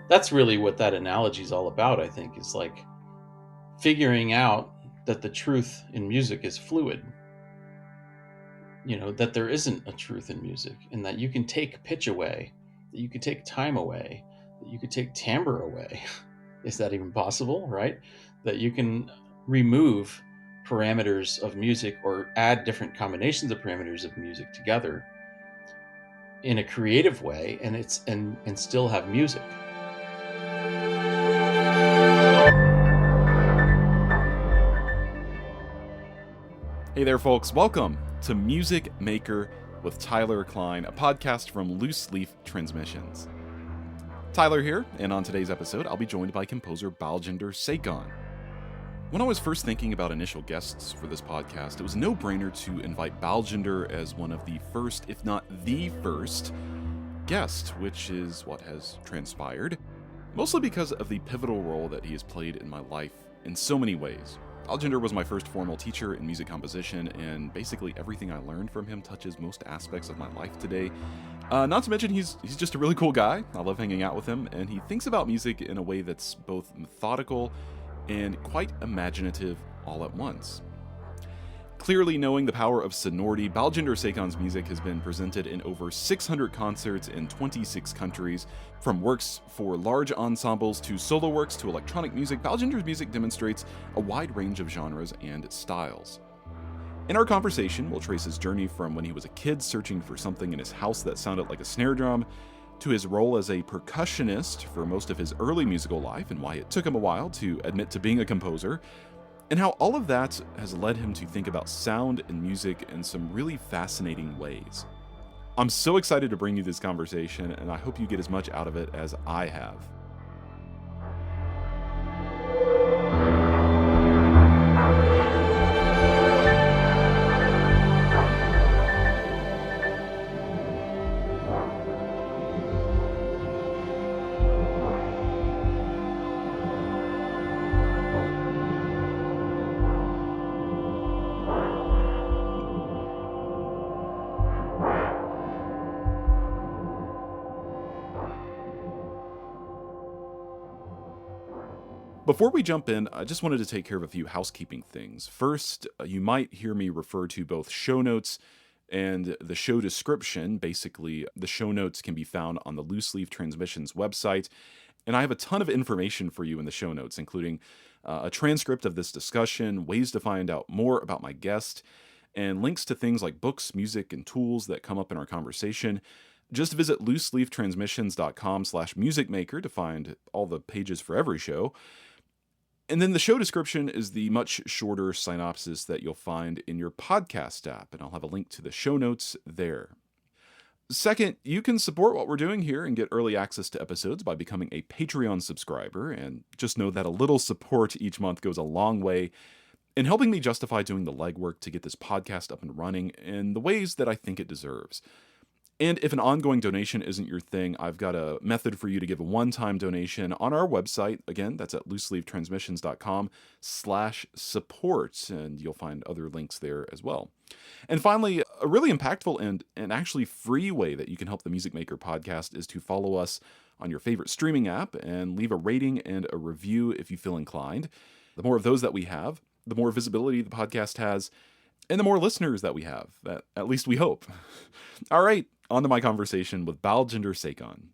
that's really what that analogy is all about, I think. Is like figuring out that the truth in music is fluid. That there isn't a truth in music, and that you can take pitch away, that you could take time away, that you could take timbre away. Is that even possible, right? That you can remove parameters of music or add different combinations of parameters of music together in a creative way, and still have music. Hey there, folks. Welcome to Music Maker with Tyler Kline, a podcast from Loose Leaf Transmissions. Tyler here, and on today's episode, I'll be joined by composer Baljinder Sekhon. When I was first thinking about initial guests for this podcast, it was a no-brainer to invite Baljinder as one of the first, if not the first, guest, which is what has transpired, mostly because of the pivotal role that he has played in my life in so many ways. Baljinder was my first formal teacher in music composition, and basically everything I learned from him touches most aspects of my life today. Not to mention he's just a really cool guy. I love hanging out with him, and he thinks about music in a way that's both methodical and quite imaginative all at once. Clearly knowing the power of sonority, Baljinder Sekhon's music has been presented in over 600 concerts in 26 countries. From works for large ensembles to solo works to electronic music, Baljinder's music demonstrates a wide range of genres and styles. In our conversation, we'll trace his journey from when he was a kid searching for something in his house that sounded like a snare drum, to his role as a percussionist for most of his early musical life and why it took him a while to admit to being a composer, and how all of that has led him to think about sound and music in some really fascinating ways. I'm so excited to bring you this conversation, and I hope you get as much out of it as I have. Before we jump in, I just wanted to take care of a few housekeeping things. First, you might hear me refer to both show notes and the show description. Basically, the show notes can be found on the Loose Leaf Transmissions website, and I have a ton of information for you in the show notes, including a transcript of this discussion, ways to find out more about my guest, and links to things like books, music, and tools that come up in our conversation. Just visit looseleaftransmissions.com/musicmaker to find all the pages for every show. And then the show description is the much shorter synopsis that you'll find in your podcast app, and I'll have a link to the show notes there. Second, you can support what we're doing here and get early access to episodes by becoming a Patreon subscriber, and just know that a little support each month goes a long way in helping me justify doing the legwork to get this podcast up and running in the ways that I think it deserves. And if an ongoing donation isn't your thing, I've got a method for you to give a one-time donation on our website. Again, that's at looseleaftransmissions.com/support, and you'll find other links there as well. And finally, a really impactful and actually free way that you can help the Music Maker podcast is to follow us on your favorite streaming app and leave a rating and a review if you feel inclined. The more of those that we have, the more visibility the podcast has, and the more listeners that we have, that at least we hope. All right, on to my conversation with Baljinder Sekhon.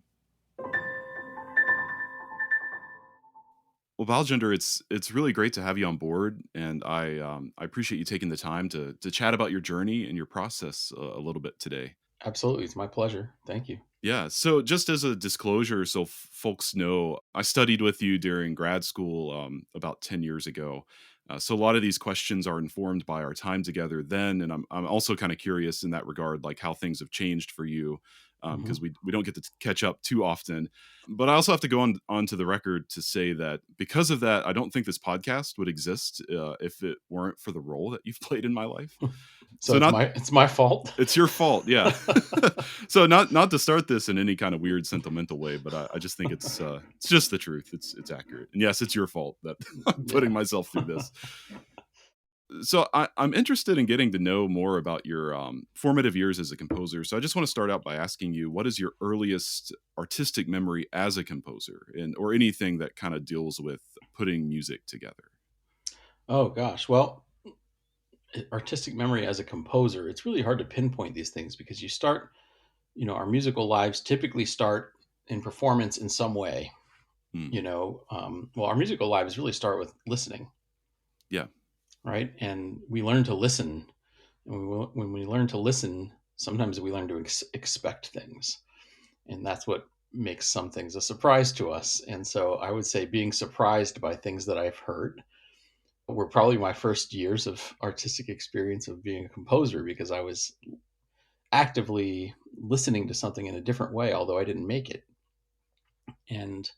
Well, Baljinder, it's really great to have you on board, and I appreciate you taking the time to chat about your journey and your process a little bit today. Absolutely. It's my pleasure. Thank you. Yeah, so just as a disclosure, so folks know, I studied with you during grad school about 10 years ago. So a lot of these questions are informed by our time together then, and I'm also kind of curious in that regard, like how things have changed for you, because we don't get to catch up too often. But I also have to go onto the record to say that because of that, I don't think this podcast would exist if it weren't for the role that you've played in my life. So it's my fault. It's your fault, yeah. So not to start this in any kind of weird sentimental way, but I just think it's just the truth. It's accurate, and yes, it's your fault that I'm putting myself through this. So I'm interested in getting to know more about your formative years as a composer. So I just want to start out by asking you, what is your earliest artistic memory as a composer, and or anything that kind of deals with putting music together? Oh gosh. Well, artistic memory as a composer, it's really hard to pinpoint these things because our musical lives typically start in performance in some way. Hmm. Well, our musical lives really start with listening, Yeah. right? And we learn to listen. And when we learn to listen, sometimes we learn to expect things. And that's what makes some things a surprise to us. And so I would say being surprised by things that I've heard were probably my first years of artistic experience of being a composer, because I was actively listening to something in a different way, although I didn't make it. And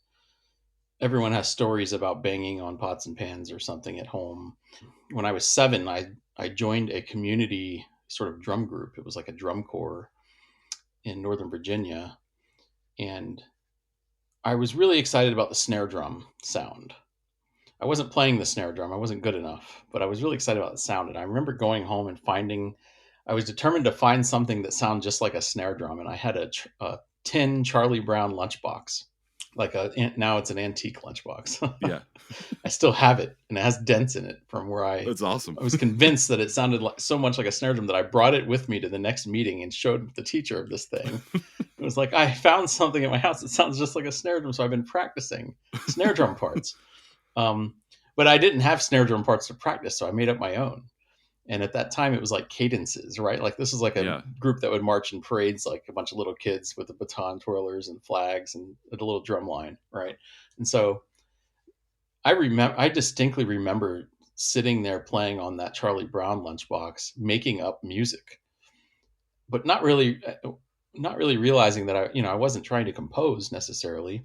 everyone has stories about banging on pots and pans or something at home. When I was 7, I joined a community sort of drum group. It was like a drum corps in Northern Virginia. And I was really excited about the snare drum sound. I wasn't playing the snare drum. I wasn't good enough, but I was really excited about the sound. And I remember going home and I was determined to find something that sounded just like a snare drum. And I had a tin Charlie Brown lunchbox, now it's an antique lunchbox. Yeah. I still have it, and it has dents in it from where That's awesome. I was convinced that it sounded like so much like a snare drum that I brought it with me to the next meeting and showed the teacher of this thing. It was like, I found something at my house that sounds just like a snare drum, so I've been practicing snare drum parts. Um, but I didn't have snare drum parts to practice, so I made up my own. And at that time, it was like cadences, right? Like this is like a Yeah. group that would march in parades, like a bunch of little kids with the baton twirlers and flags and a little drum line, right? And so I distinctly remember sitting there playing on that Charlie Brown lunchbox, making up music, but not really realizing that I wasn't trying to compose necessarily,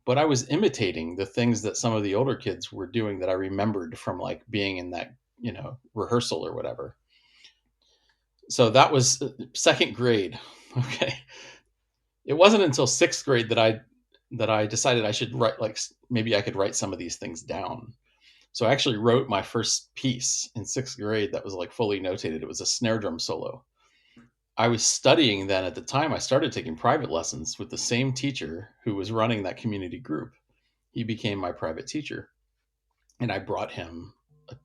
but I was imitating the things that some of the older kids were doing that I remembered from like being in that, rehearsal or whatever. So that was second grade. Okay. It wasn't until sixth grade that I decided I should write, like, maybe I could write some of these things down. So I actually wrote my first piece in sixth grade that was like fully notated. It was a snare drum solo. I was studying then at the time. I started taking private lessons with the same teacher who was running that community group. He became my private teacher. And I brought him a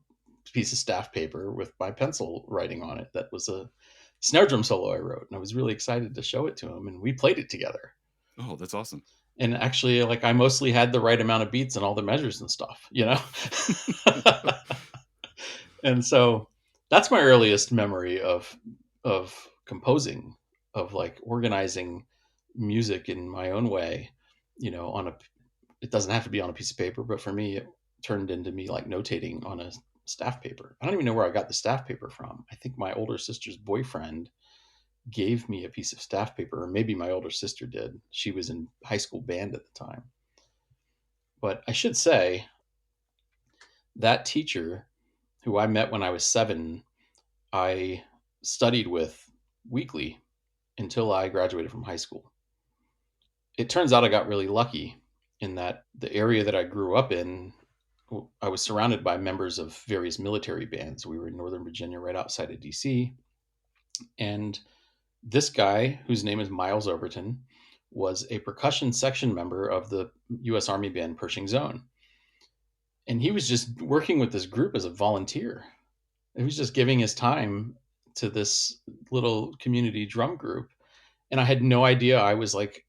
piece of staff paper with my pencil writing on it that was a snare drum solo I wrote. And I was really excited to show it to him. And we played it together. Oh, that's awesome. And actually, like, I mostly had the right amount of beats and all the measures and stuff, And so that's my earliest memory of composing, of like organizing music in my own way, on a it doesn't have to be on a piece of paper, but for me it turned into me like notating on a staff paper. I don't even know where I got the staff paper from. I think my older sister's boyfriend gave me a piece of staff paper, or maybe my older sister did. She was in high school band at the time. But I should say that teacher who I met when I was 7, I studied with weekly until I graduated from high school. It turns out I got really lucky in that the area that I grew up in, I was surrounded by members of various military bands. We were in Northern Virginia, right outside of DC. And this guy, whose name is Miles Overton, was a percussion section member of the U.S. Army band Pershing Zone. And he was just working with this group as a volunteer. He was just giving his time to this little community drum group. And I had no idea I was like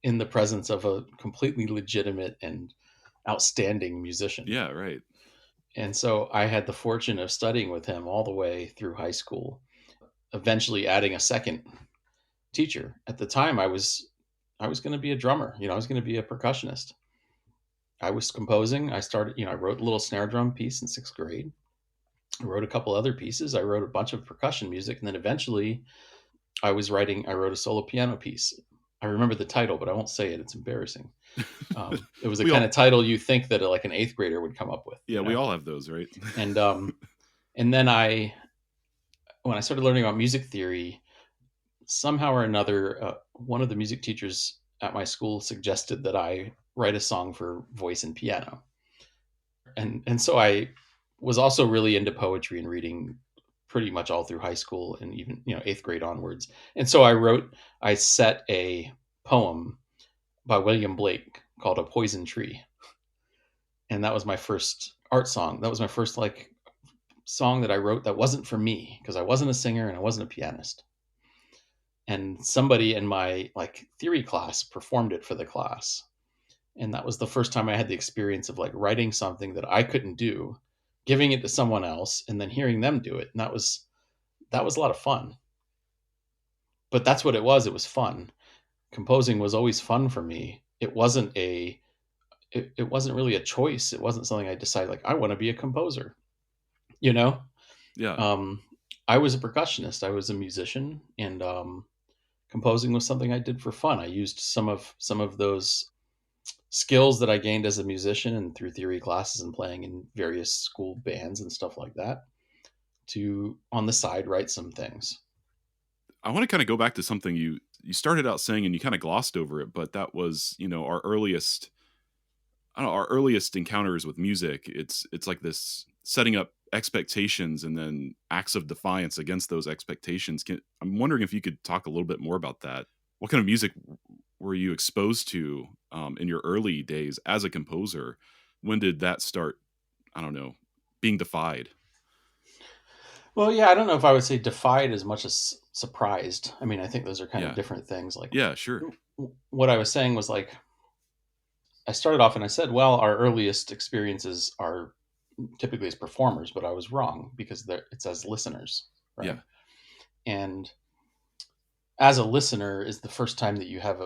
in the presence of a completely legitimate and outstanding musician. Yeah, right. And so I had the fortune of studying with him all the way through high school, eventually adding a second teacher. At the time I was going to be a drummer, I was going to be a percussionist. I was composing. I wrote a little snare drum piece in 6th grade. I wrote a couple other pieces. I wrote a bunch of percussion music, and then eventually I wrote a solo piano piece. I remember the title, but I won't say it. It's embarrassing. It was the kind of title you think that like an 8th grader would come up with. Yeah, we all have those, right? And then when I started learning about music theory, somehow or another, one of the music teachers at my school suggested that I write a song for voice and piano. And so I was also really into poetry and reading pretty much all through high school and even, 8th grade onwards. And so I set a poem by William Blake called A Poison Tree. And that was my first art song. That was my first like song that I wrote that wasn't for me, because I wasn't a singer and I wasn't a pianist. And somebody in my like theory class performed it for the class. And that was the first time I had the experience of like writing something that I couldn't do, giving it to someone else, and then hearing them do it. And that was a lot of fun. But that's what it was. It was fun. Composing was always fun for me. It wasn't really a choice. It wasn't something I decided like I want to be a composer. You know, Yeah. um, I was a percussionist. I was a musician, and composing was something I did for fun. I used some of those skills that I gained as a musician and through theory classes and playing in various school bands and stuff like that to on the side write some things. I want to kind of go back to something you started out saying and you kind of glossed over it, but that was, our earliest, I don't know, our earliest encounters with music. It's like this setting up expectations and then acts of defiance against those expectations. I'm wondering if you could talk a little bit more about that. What kind of music were you exposed to in your early days as a composer? When did that start, I don't know, being defied? Well, yeah, I don't know if I would say defied as much as surprised. I mean, I think those are kind of Yeah. different things. Like Yeah, sure. what I was saying was like I started off and I said, well, our earliest experiences are typically as performers, but I was wrong because it's as listeners, right? Yeah. And as a listener is the first time that you have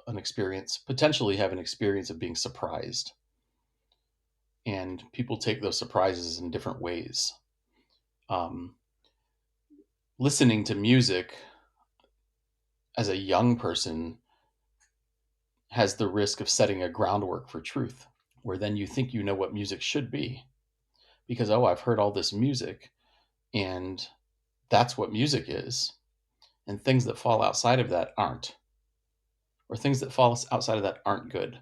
an experience, potentially have an experience of being surprised. And people take those surprises in different ways. Um, Listening to music as a young person has the risk of setting a groundwork for truth, where then you think you know what music should be because, oh, I've heard all this music and that's what music is. And things that fall outside of that aren't, or things that fall outside of that aren't good.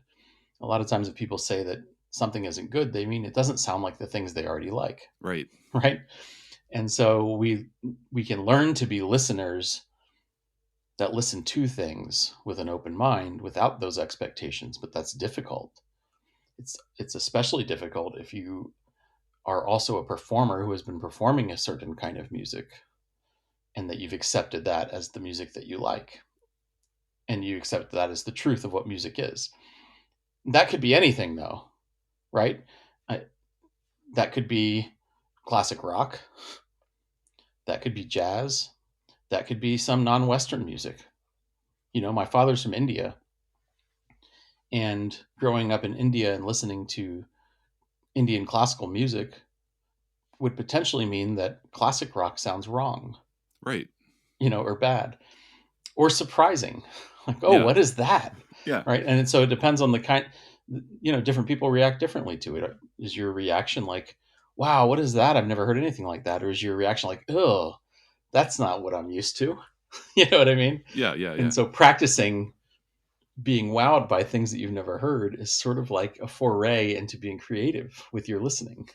A lot of times, if people say that something isn't good, they mean it doesn't sound like the things they already like, Right. right? And so we can learn to be listeners that listen to things with an open mind without those expectations, but that's difficult. It's especially difficult if you are also a performer who has been performing a certain kind of music and that you've accepted that as the music that you like and you accept that as the truth of what music is. That could be anything though, right? I, that could be classic rock, that could be jazz, that could be some non-Western music. My father's from India, and growing up in India and listening to Indian classical music would potentially mean that classic rock sounds wrong, Right. or bad or surprising. Like, oh, Yeah. what is that? Yeah. Right. And so it depends on the kind, different people react differently to it. Is your reaction like, wow, what is that? I've never heard anything like that. Or is your reaction like, oh, that's not what I'm used to? You know what I mean? Yeah. Yeah. Yeah. And so practicing being wowed by things that you've never heard is sort of like a foray into being creative with your listening,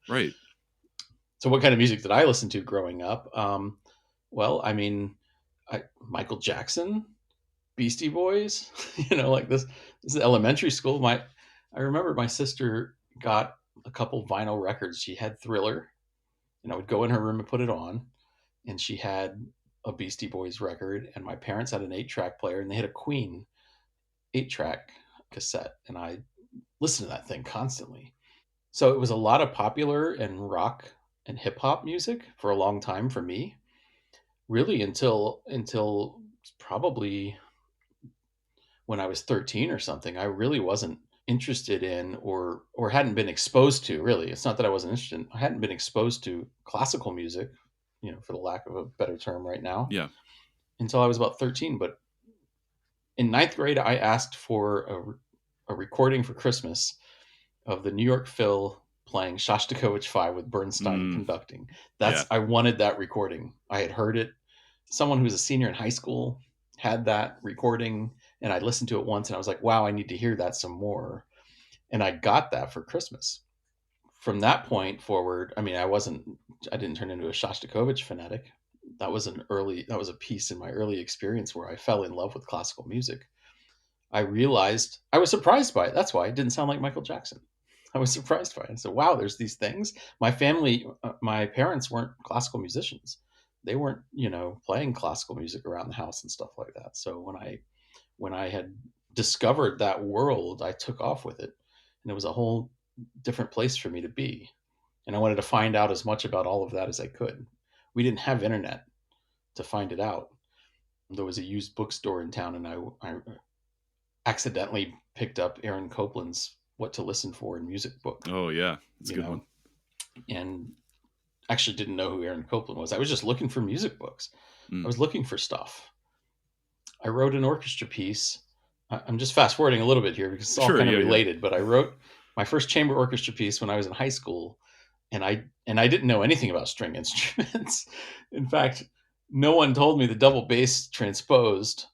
Right. So what kind of music did I listen to growing up? Well, I mean, Michael Jackson, Beastie Boys, like this is elementary school. I remember my sister got a couple vinyl records. She had Thriller, and I would go in her room and put it on, and she had a Beastie Boys record, and my parents had an 8-track player, and they had a Queen 8-track cassette, and I listened to that thing constantly. So it was a lot of popular and rock and hip hop music for a long time for me, really until probably when I was 13 or something. I really wasn't interested in or hadn't been exposed to, really. It's not that I wasn't interested. I hadn't been exposed to classical music, for the lack of a better term right now, Yeah. until I was about 13. But in ninth grade, I asked for a recording for Christmas of the New York Phil playing Shostakovich 5 with Bernstein Mm, conducting. yeah. I wanted that recording. I had heard it. Someone who was a senior in high school had that recording, and I listened to it once and I was like, wow, I need to hear that some more. And I got that for Christmas from that point forward, I mean, I didn't turn into a Shostakovich fanatic. That was a piece in my early experience where I fell in love with classical music. I realized I was surprised by it. That's why it didn't sound like Michael Jackson. I was surprised by it. I said, wow, there's these things. My parents weren't classical musicians. They weren't, playing classical music around the house and stuff like that. So when I had discovered that world, I took off with it, and it was a whole different place for me to be. And I wanted to find out as much about all of that as I could. We didn't have internet to find it out. There was a used bookstore in town, and I accidentally picked up Aaron Copland's "What to Listen For in Music" book. Oh yeah, it's a good one. And actually didn't know who Aaron Copland was. I was just looking for music books. I was looking for stuff. I wrote an orchestra piece. I'm just fast forwarding a little bit here because it's all kind of related. Yeah. But I wrote my first chamber orchestra piece when I was in high school, and I didn't know anything about string instruments. In fact, no one told me the double bass transposed,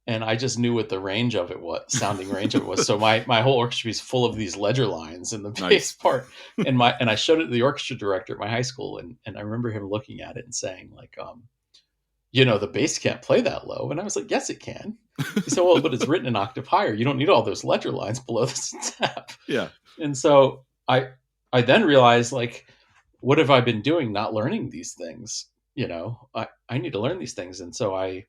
and I just knew what the range of it was, sounding range of it was. So my whole orchestra piece is full of these ledger lines in the bass part, and I showed it to the orchestra director at my high school, and I remember him looking at it and saying like, the bass can't play that low. And I was like, yes, it can. He said, well, but it's written an octave higher. You don't need all those ledger lines below the tap. Yeah. And so I then realized, like, what have I been doing not learning these things? I need to learn these things. And so I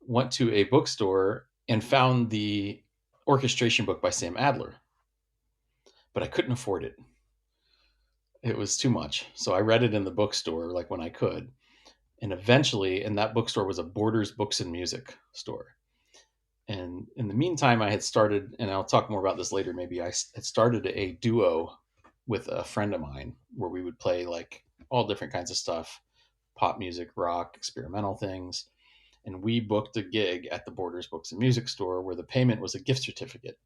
went to a bookstore and found the orchestration book by Sam Adler, but I couldn't afford it. It was too much. So I read it in the bookstore, like when I could. And eventually, and that bookstore was a Borders Books and Music store. And in the meantime, I had started, and I'll talk more about this later, maybe I had started a duo with a friend of mine where we would play like all different kinds of stuff, pop music, rock, experimental things. And we booked a gig at the Borders Books and Music store where the payment was a gift certificate.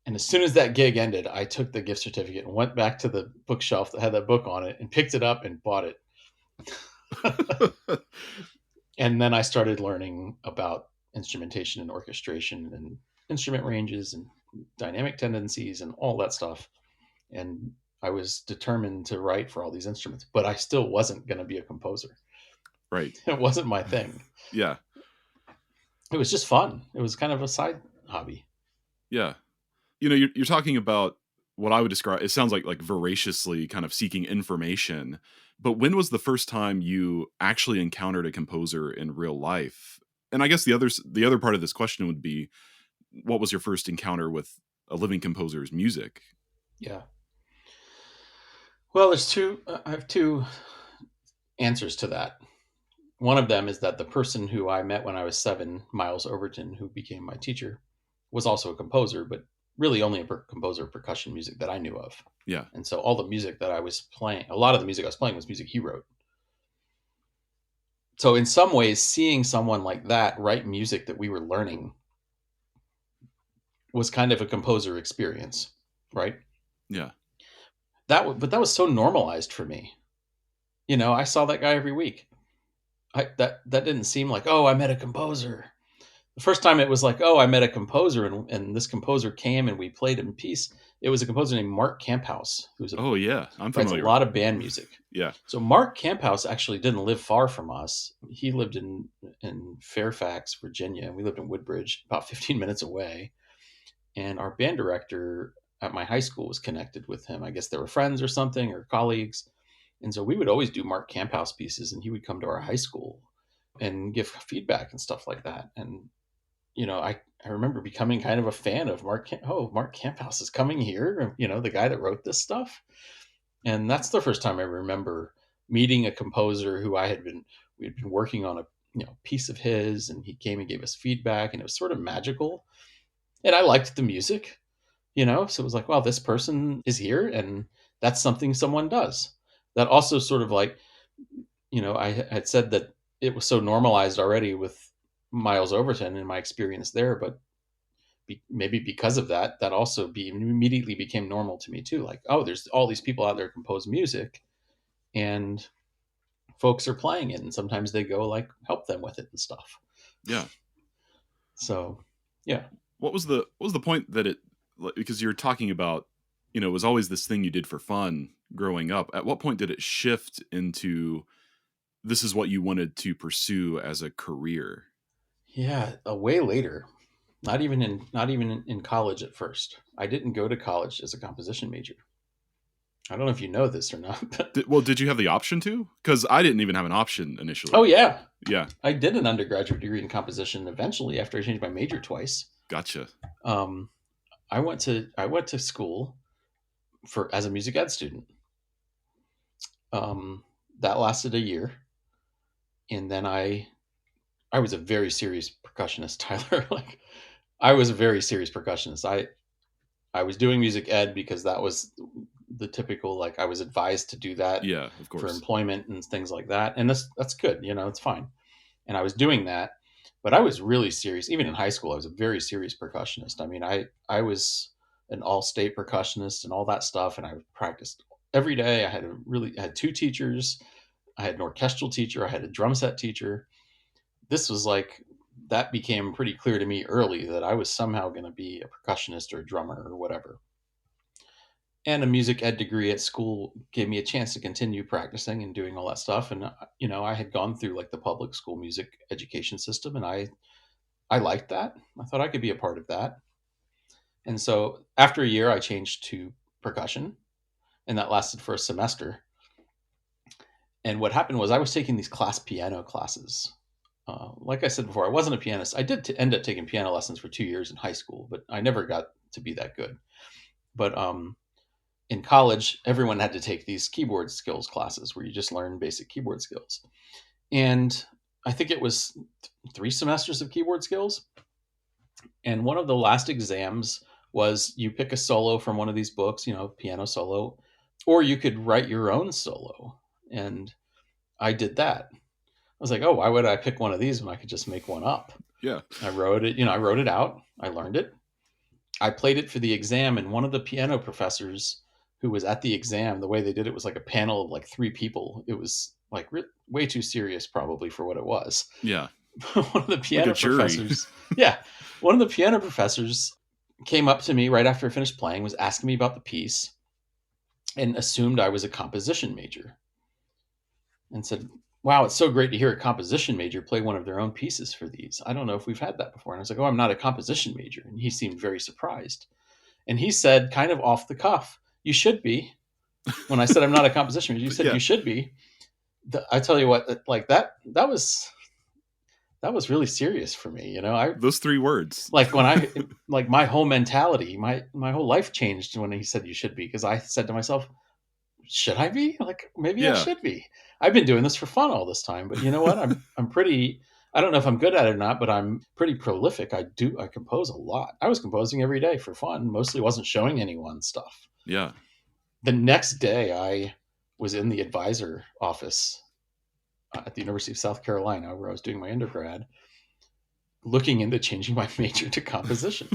And as soon as that gig ended, I took the gift certificate and went back to the bookshelf that had that book on it and picked it up and bought it. And then I started learning about instrumentation and orchestration and instrument ranges and dynamic tendencies and all that stuff. And I was determined to write for all these instruments, but I still wasn't going to be a composer. Right. It wasn't my thing. Yeah. It was just fun. It was kind of a side hobby. Yeah. You're talking about what I would describe, it sounds like voraciously kind of seeking information. But when was the first time you actually encountered a composer in real life? And I guess the other part of this question would be, what was your first encounter with a living composer's music? Yeah. Well, I have two answers to that. One of them is that the person who I met when I was 7, Miles Overton, who became my teacher, was also a composer, but really only a composer of percussion music that I knew of. Yeah. And so all the music that I was playing, a lot of the music I was playing was music he wrote. So in some ways, seeing someone like that write music that we were learning was kind of a composer experience, right? Yeah. But that was so normalized for me. I saw that guy every week. That didn't seem like, oh, I met a composer. The first time it was like, oh, I met a composer, and this composer came and we played him a piece. It was a composer named Mark Camphouse, who's I'm familiar. Writes a lot of band music. Yeah. So Mark Camphouse actually didn't live far from us. He lived in Fairfax, Virginia, and we lived in Woodbridge, about 15 minutes away. And our band director at my high school was connected with him. I guess they were friends or something, or colleagues. And so we would always do Mark Camphouse pieces, and he would come to our high school and give feedback and stuff like that. And I remember becoming kind of a fan of Mark Camphouse is coming here, the guy that wrote this stuff. And that's the first time I remember meeting a composer who we had been working on a piece of his, and he came and gave us feedback, and it was sort of magical. And I liked the music, so it was like, wow, this person is here, and that's something someone does. That also sort of like, I had said that it was so normalized already with Miles Overton and my experience there, but maybe because of that also immediately became normal to me too. Like, oh, there's all these people out there who compose music, and folks are playing it, and sometimes they go like help them with it and stuff. Yeah. So, yeah. What was the point that because you're talking about it was always this thing you did for fun growing up. At what point did it shift into this is what you wanted to pursue as a career? Yeah, way later. Not even in college at first. I didn't go to college as a composition major. I don't know if you know this or not. But Did you have the option to? Because I didn't even have an option initially. oh yeah, Yeah. I did an undergraduate degree in composition eventually after I changed my major twice. Gotcha. Um, I went to school as a music ed student. That lasted a year, and then I was a very serious percussionist, Tyler. Like I was a very serious percussionist. I was doing music ed because that was the typical, like I was advised to do that Yeah, of for course. employment and things like that. And that's good, it's fine. And I was doing that, but I was really serious. Even in high school, I was a very serious percussionist. I mean, I was an all-state percussionist and all that stuff, and I practiced every day. I had two teachers. I had an orchestral teacher. I had a drum set teacher. This was like that became pretty clear to me early that I was somehow going to be a percussionist or a drummer or whatever. And a music ed degree at school gave me a chance to continue practicing and doing all that stuff. And I had gone through like the public school music education system, and I liked that. I thought I could be a part of that. And so after a year, I changed to percussion, and that lasted for a semester. And what happened was I was taking these class piano classes. Like I said before, I wasn't a pianist. I did end up taking piano lessons for 2 years in high school, but I never got to be that good. But in college, everyone had to take these keyboard skills classes where you just learn basic keyboard skills. And I think it was 3 semesters of keyboard skills. And one of the last exams was you pick a solo from one of these books, piano solo, or you could write your own solo. And I did that. I was like, oh, why would I pick one of these when I could just make one up? Yeah. I wrote it out. I learned it. I played it for the exam, and one of the piano professors who was at the exam, the way they did it was like a panel of like 3 people. It was like way too serious probably for what it was. Yeah. One of the piano Like a jury. professors, yeah, one of the piano professors came up to me right after I finished playing, was asking me about the piece, and assumed I was a composition major, and said, wow, it's so great to hear a composition major play one of their own pieces for these. I don't know if we've had that before. And I was like, oh, I'm not a composition major. And he seemed very surprised. And he said, kind of off the cuff, you should be. When I said I'm not a composition major, you said Yeah. you should be. I tell you what, like that was really serious for me. Those 3 words. Like when like my whole mentality, my whole life changed when he said you should be, because I said to myself, should I be? Like maybe I should be. I've been doing this for fun all this time, but you know what? I'm pretty. I don't know if I'm good at it or not, but I'm pretty prolific. I compose a lot. I was composing every day for fun. Mostly wasn't showing anyone stuff. Yeah. The next day, I was in the advisor office at the University of South Carolina, where I was doing my undergrad, looking into changing my major to composition.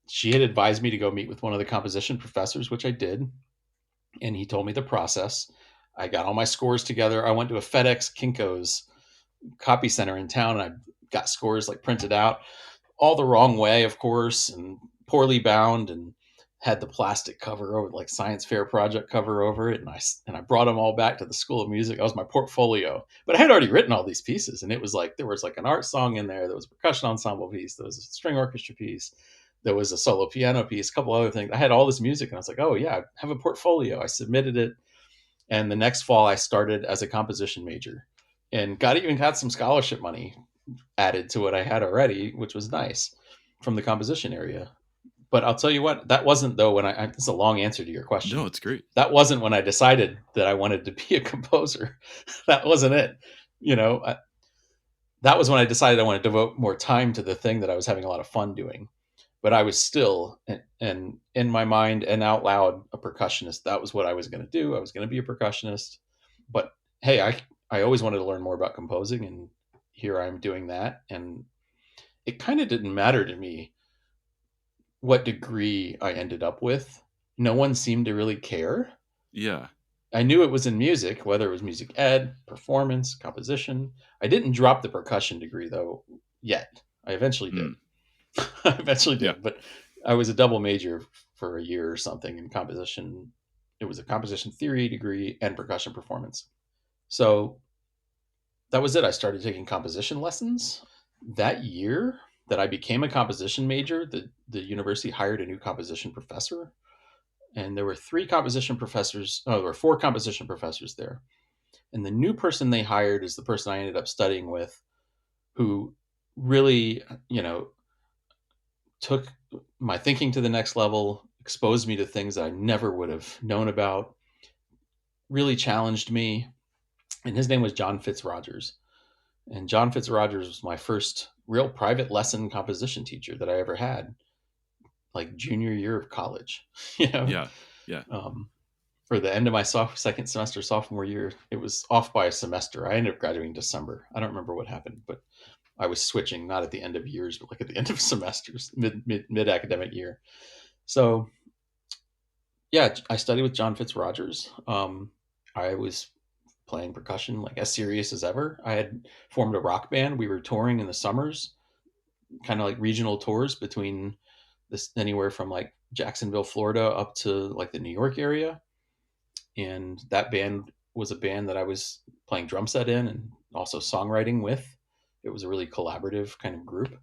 She had advised me to go meet with one of the composition professors, which I did. And he told me the process. I got all my scores together. I went to a FedEx Kinko's copy center in town, and I got scores like printed out all the wrong way, of course, and poorly bound, and had the plastic cover over, like science fair project cover over it. And I brought them all back to the School of Music. That was my portfolio, but I had already written all these pieces, and it was like, there was like an art song in there. There was a percussion ensemble piece. There was a string orchestra piece. There was a solo piano piece, a couple other things. I had all this music, and I was like, oh yeah, I have a portfolio. I submitted it. And the next fall I started as a composition major, and even got some scholarship money added to what I had already, which was nice, from the composition area. But I'll tell you what, that wasn't though when it's a long answer to your question. No, it's great. That wasn't when I decided that I wanted to be a composer. That wasn't it. That was when I decided I wanted to devote more time to the thing that I was having a lot of fun doing. But I was still, and in my mind and out loud, a percussionist. That was what I was going to do. I was going to be a percussionist. But hey, I always wanted to learn more about composing, and here I'm doing that. And it kind of didn't matter to me what degree I ended up with. No one seemed to really care. Yeah. I knew it was in music, whether it was music ed, performance, composition. I didn't drop the percussion degree though yet. I eventually did. I eventually did, Yeah. But I was a double major for a year or something in composition. It was a composition theory degree and percussion performance. So that was it. I started taking composition lessons. That year that I became a composition major, the university hired a new composition professor. And there were three composition professors, oh, there were four composition professors there. And the new person they hired is the person I ended up studying with, who really, took my thinking to the next level, exposed me to things that I never would have known about, really challenged me. And his name was John Fitzrogers. And John Fitzrogers was my first real private lesson composition teacher that I ever had, like junior year of college, you know? Yeah. Yeah. For the end of my second semester, sophomore year, it was off by a semester. I ended up graduating December. I don't remember what happened, but I was switching not at the end of years, but like at the end of semesters, mid academic year. So yeah, I studied with John Fitzrogers. I was playing percussion like as serious as ever. I had formed a rock band. We were touring in the summers, kind of like regional tours between this anywhere from like Jacksonville, Florida, up to like the New York area. And that band was a band that I was playing drum set in and also songwriting with. It was a really collaborative kind of group.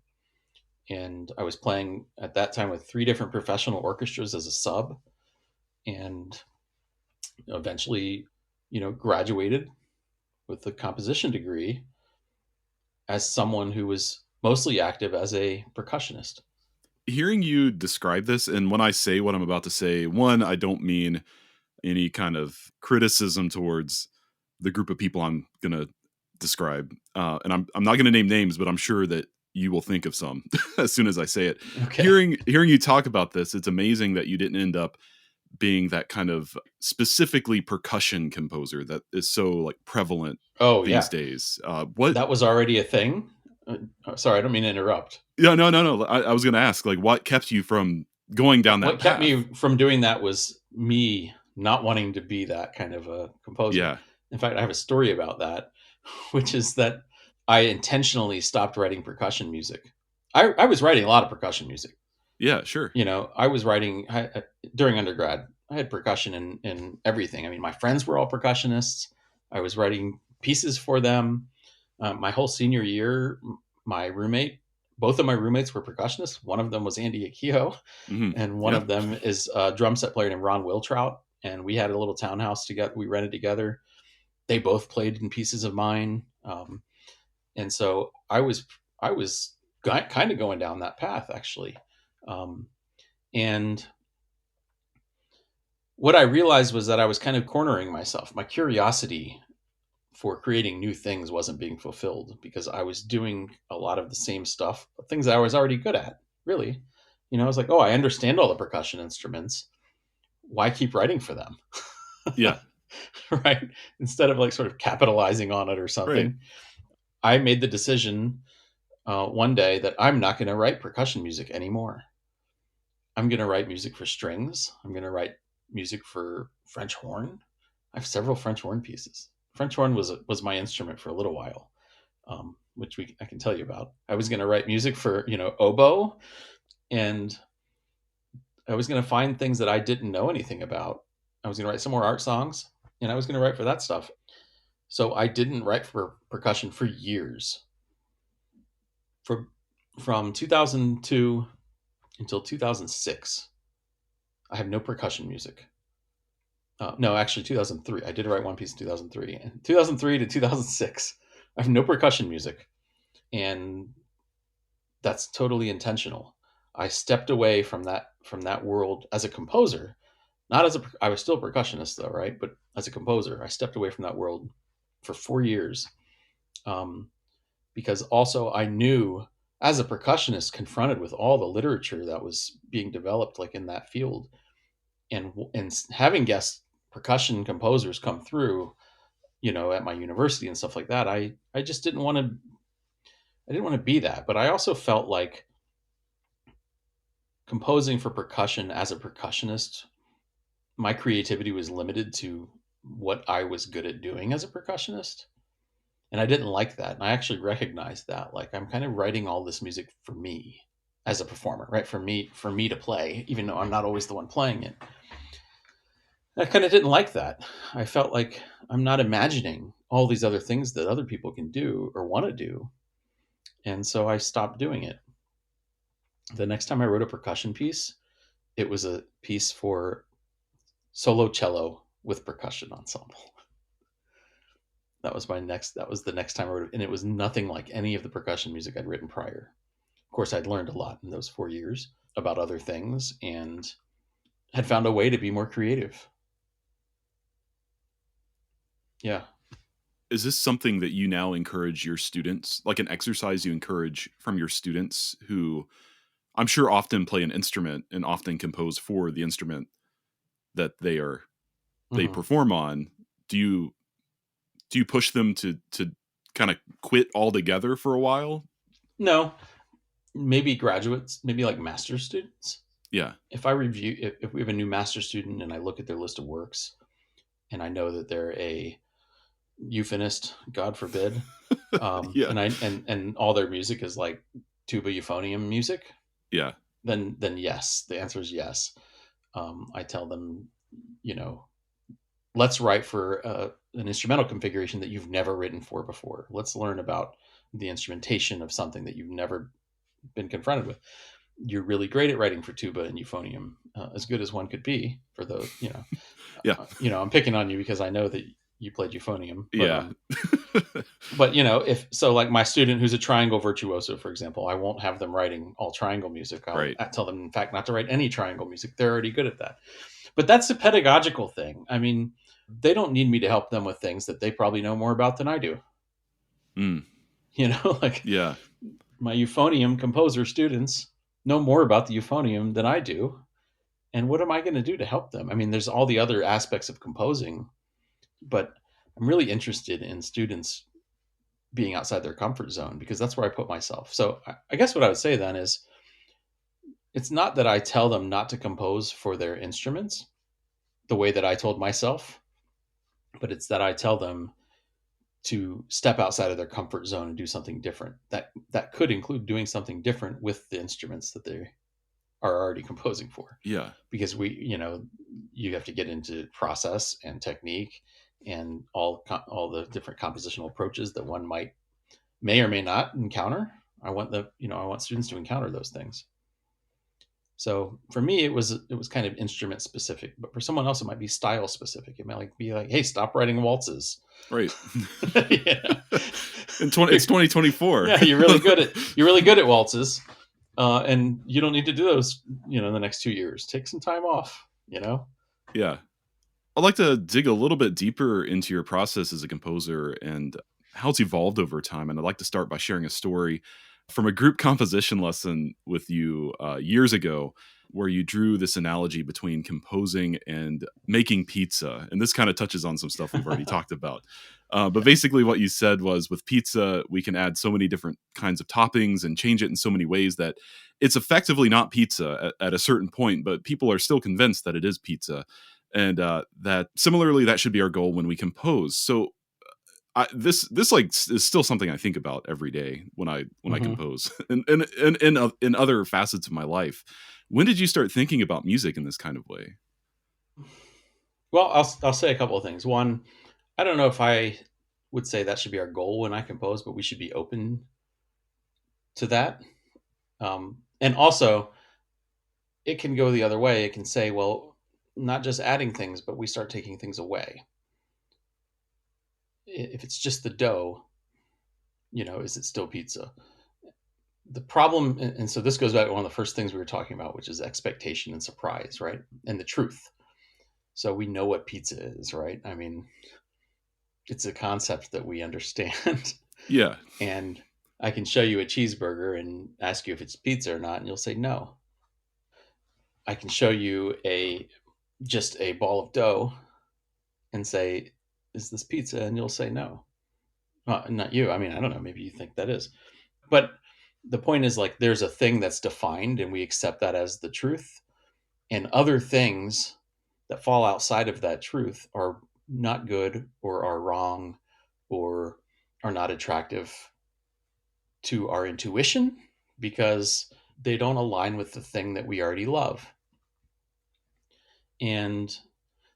And I was playing at that time with three different professional orchestras as a sub, and eventually, graduated with a composition degree as someone who was mostly active as a percussionist. Hearing you describe this, and when I say what I'm about to say, one, I don't mean any kind of criticism towards the group of people I'm going to describe. And I'm not going to name names, but I'm sure that you will think of some as soon as I say it. Okay. Hearing you talk about this, it's amazing that you didn't end up being that kind of specifically percussion composer that is so like prevalent these days. That was already a thing. Sorry, I don't mean to interrupt. Yeah, no. I was going to ask, like, what kept you from going down that What path? kept me from doing that was me not wanting to be that kind of a composer. Yeah. In fact, I have a story about that, which is that I intentionally stopped writing percussion music. I was writing a lot of percussion music. Yeah, sure. I was writing during undergrad. I had percussion in everything. I mean, my friends were all percussionists. I was writing pieces for them. My whole senior year, both of my roommates were percussionists. One of them was Andy Akio, and one of them is a drum set player named Ron Wiltrout. And we had a little townhouse together. We rented together. They both played in pieces of mine. And so I was kind of going down that path, actually. And what I realized was that I was kind of cornering myself. My curiosity for creating new things wasn't being fulfilled because I was doing a lot of the same stuff, things that I was already good at, really. I was like, oh, I understand all the percussion instruments. Why keep writing for them? Yeah. Right. Instead of like sort of capitalizing on it or something. Right. I made the decision one day that I'm not going to write percussion music anymore. I'm going to write music for strings. I'm going to write music for French horn. I have several French horn pieces. French horn was my instrument for a little while, which I can tell you about. I was going to write music for, oboe, and I was going to find things that I didn't know anything about. I was going to write some more art songs, and I was going to write for that stuff. So I didn't write for percussion for years. From 2002 until 2006, I have no percussion music. No, actually 2003. I did write one piece in 2003. And 2003 to 2006, I have no percussion music. And that's totally intentional. I stepped away from that world as a composer. I was still a percussionist though, right? But as a composer, I stepped away from that world for 4 years. Because also I knew as a percussionist confronted with all the literature that was being developed like in that field, and having guest percussion composers come through, at my university and stuff like that, I just didn't want to be that. But I also felt like composing for percussion as a percussionist, my creativity was limited to what I was good at doing as a percussionist. And I didn't like that. And I actually recognized that, like, I'm kind of writing all this music for me as a performer, right? For me to play, even though I'm not always the one playing it. I kind of didn't like that. I felt like I'm not imagining all these other things that other people can do or want to do. And so I stopped doing it. The next time I wrote a percussion piece, it was a piece for solo cello with percussion ensemble. That was the next time I wrote it. And it was nothing like any of the percussion music I'd written prior. Of course, I'd learned a lot in those 4 years about other things and had found a way to be more creative. Yeah. Is this something that you now encourage your students, like an exercise you encourage from your students who I'm sure often play an instrument and often compose for the instrument that they Mm-hmm. perform on? Do you push them to kind of quit altogether for a while? No, maybe graduates, maybe like master's students. Yeah. If we have a new master's student and I look at their list of works and I know that they're a euphonist, God forbid, Yeah. and all their music is like tuba euphonium music, Yeah. then yes, the answer is yes. I tell them, you know, let's write for an instrumental configuration that you've never written for before. Let's learn about the instrumentation of something that you've never been confronted with. You're really great at writing for tuba and euphonium, as good as one could be for those, Yeah. I'm picking on you because I know that you played euphonium, Yeah. but if so, like my student who's a triangle virtuoso, for example, I won't have them writing all triangle music. I'll Right. tell them, in fact, not to write any triangle music. They're already good at that. But that's a pedagogical thing. I mean, they don't need me to help them with things that they probably know more about than I do. Mm. Like Yeah. my euphonium composer students know more about the euphonium than I do. And what am I going to do to help them? I mean, there's all the other aspects of composing, but I'm really interested in students being outside their comfort zone because that's where I put myself. So I guess what I would say then is it's not that I tell them not to compose for their instruments the way that I told myself, but it's that I tell them to step outside of their comfort zone and do something different. That could include doing something different with the instruments that they are already composing for. Yeah. Because you have to get into process and technique and all the different compositional approaches that one may or may not encounter. I want students to encounter those things. So for me, it was kind of instrument specific, but for someone else, it might be style specific. It might be like, hey, stop writing waltzes. Right. Yeah. It's 2024. Yeah, you're really good at waltzes, and you don't need to do those. In the next 2 years, take some time off. Yeah. I'd like to dig a little bit deeper into your process as a composer and how it's evolved over time. And I'd like to start by sharing a story from a group composition lesson with you years ago, where you drew this analogy between composing and making pizza. And this kind of touches on some stuff we've already talked about. But basically what you said was, with pizza, we can add so many different kinds of toppings and change it in so many ways that it's effectively not pizza at a certain point, but people are still convinced that it is pizza. And that similarly, that should be our goal when we compose. So this like is still something I think about every day when I Mm-hmm. compose, and in other facets of my life. When did you start thinking about music in this kind of way? Well, I'll say a couple of things. One, I don't know if I would say that should be our goal when I compose, but we should be open to that. And also, it can go the other way. It can say, well, not just adding things, but we start taking things away. If it's just the dough, is it still pizza? The problem, and so this goes back to one of the first things we were talking about, which is expectation and surprise, right? And the truth. So we know what pizza is, right? I mean, it's a concept that we understand. Yeah. And I can show you a cheeseburger and ask you if it's pizza or not, and you'll say no. I can show you just a ball of dough and say, is this pizza? And you'll say no. Well, not you. I mean, I don't know. Maybe you think that is. But the point is, like, there's a thing that's defined and we accept that as the truth. And other things that fall outside of that truth are not good or are wrong or are not attractive to our intuition because they don't align with the thing that we already love. And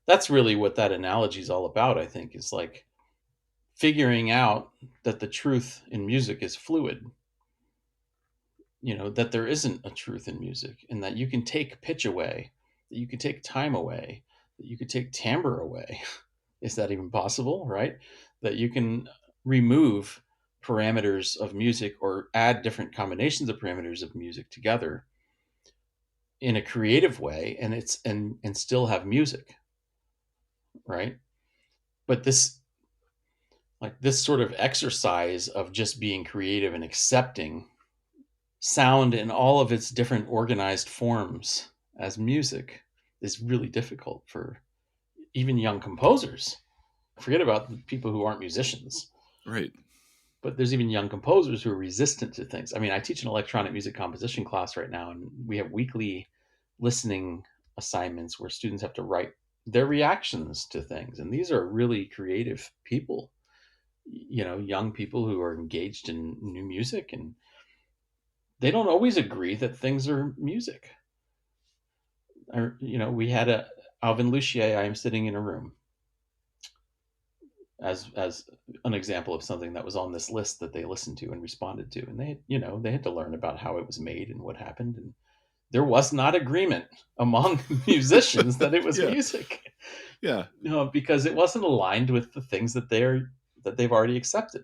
that's really what that analogy is all about, I think, is like figuring out that the truth in music is fluid, that there isn't a truth in music, and that you can take pitch away, that you can take time away, that you could take timbre away. Is that even possible, right? That you can remove parameters of music or add different combinations of parameters of music together in a creative way, and still have music, right? But this sort of exercise of just being creative and accepting sound in all of its different organized forms as music is really difficult for even young composers. Forget about the people who aren't musicians. Right. But there's even young composers who are resistant to things. I mean, I teach an electronic music composition class right now, and we have weekly listening assignments where students have to write their reactions to things. And these are really creative people, young people who are engaged in new music, and they don't always agree that things are music. Or, we had Alvin Lucier, I Am Sitting in a Room, as an example of something that was on this list that they listened to and responded to. And they had to learn about how it was made and what happened. And there was not agreement among musicians that it was Yeah. music. Yeah. Because it wasn't aligned with the things that they've already accepted.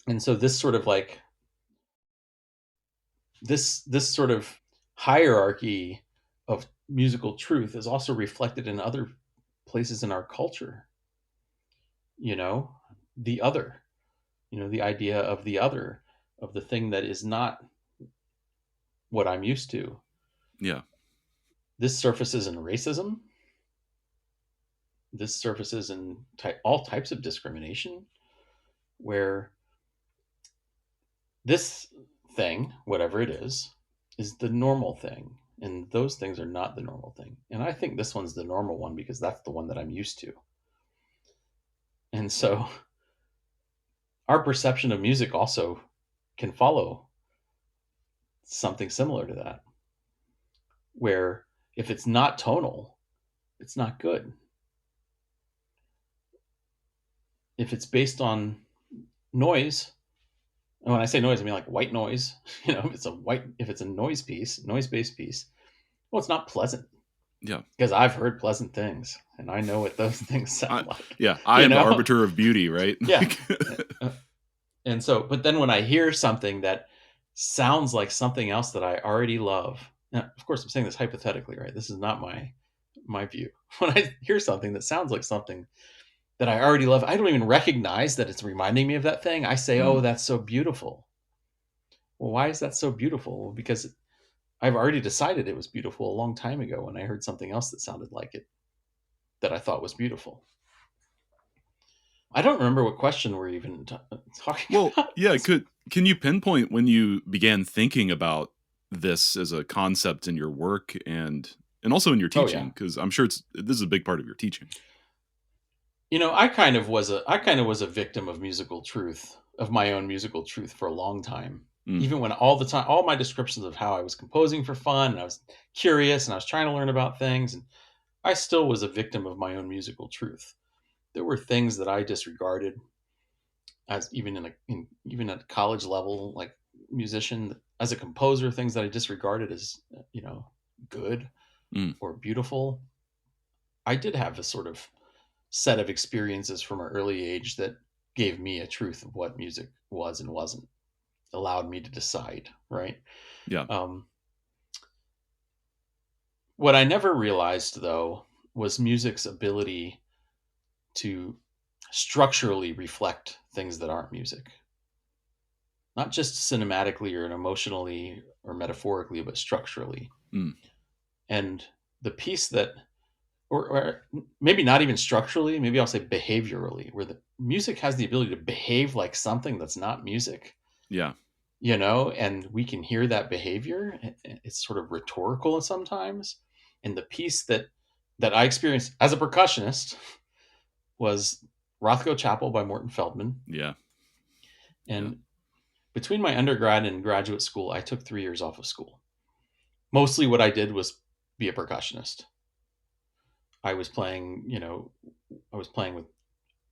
And so this sort of hierarchy of musical truth is also reflected in other places in our culture. The other, the idea of the other, of the thing that is not what I'm used to. Yeah. This surfaces in racism. This surfaces in all types of discrimination, where this thing, whatever it is the normal thing. And those things are not the normal thing. And I think this one's the normal one because that's the one that I'm used to. And so our perception of music also can follow something similar to that, where if it's not tonal, it's not good. If it's based on noise, and when I say noise, I mean like white noise, if it's a noise-based piece, well, it's not pleasant. Yeah. Because I've heard pleasant things and I know what those things sound like. Yeah. I am the arbiter of beauty, right? Yeah. And so, but then when I hear something that sounds like something else that I already love, now, of course, I'm saying this hypothetically, right? This is not my view. When I hear something that sounds like something that I already love, I don't even recognize that it's reminding me of that thing. I say, oh, that's so beautiful. Well, why is that so beautiful? Well, because I've already decided it was beautiful a long time ago when I heard something else that sounded like it that I thought was beautiful. I don't remember what question we're even talking about. Yeah, can you pinpoint when you began thinking about this as a concept in your work and also in your teaching? Because I'm sure this is a big part of your teaching. I kind of was a victim of musical truth, of my own musical truth for a long time. Even when all my descriptions of how I was composing for fun, and I was curious and I was trying to learn about things, and I still was a victim of my own musical truth. There were things that I disregarded as even even at college level, like musician, as a composer, things that I disregarded as, good or beautiful. I did have a sort of set of experiences from an early age that gave me a truth of what music was and wasn't, allowed me to decide, right? Yeah. What I never realized, though, was music's ability to structurally reflect things that aren't music. Not just cinematically or emotionally or metaphorically, but structurally. And the piece that, or maybe not even structurally, maybe I'll say behaviorally, where the music has the ability to behave like something that's not music. Yeah. And we can hear that behavior. It's sort of rhetorical sometimes. And the piece that I experienced as a percussionist was Rothko Chapel by Morton Feldman. Yeah. And between my undergrad and graduate school, I took 3 years off of school. Mostly what I did was be a percussionist. I was playing, I was playing with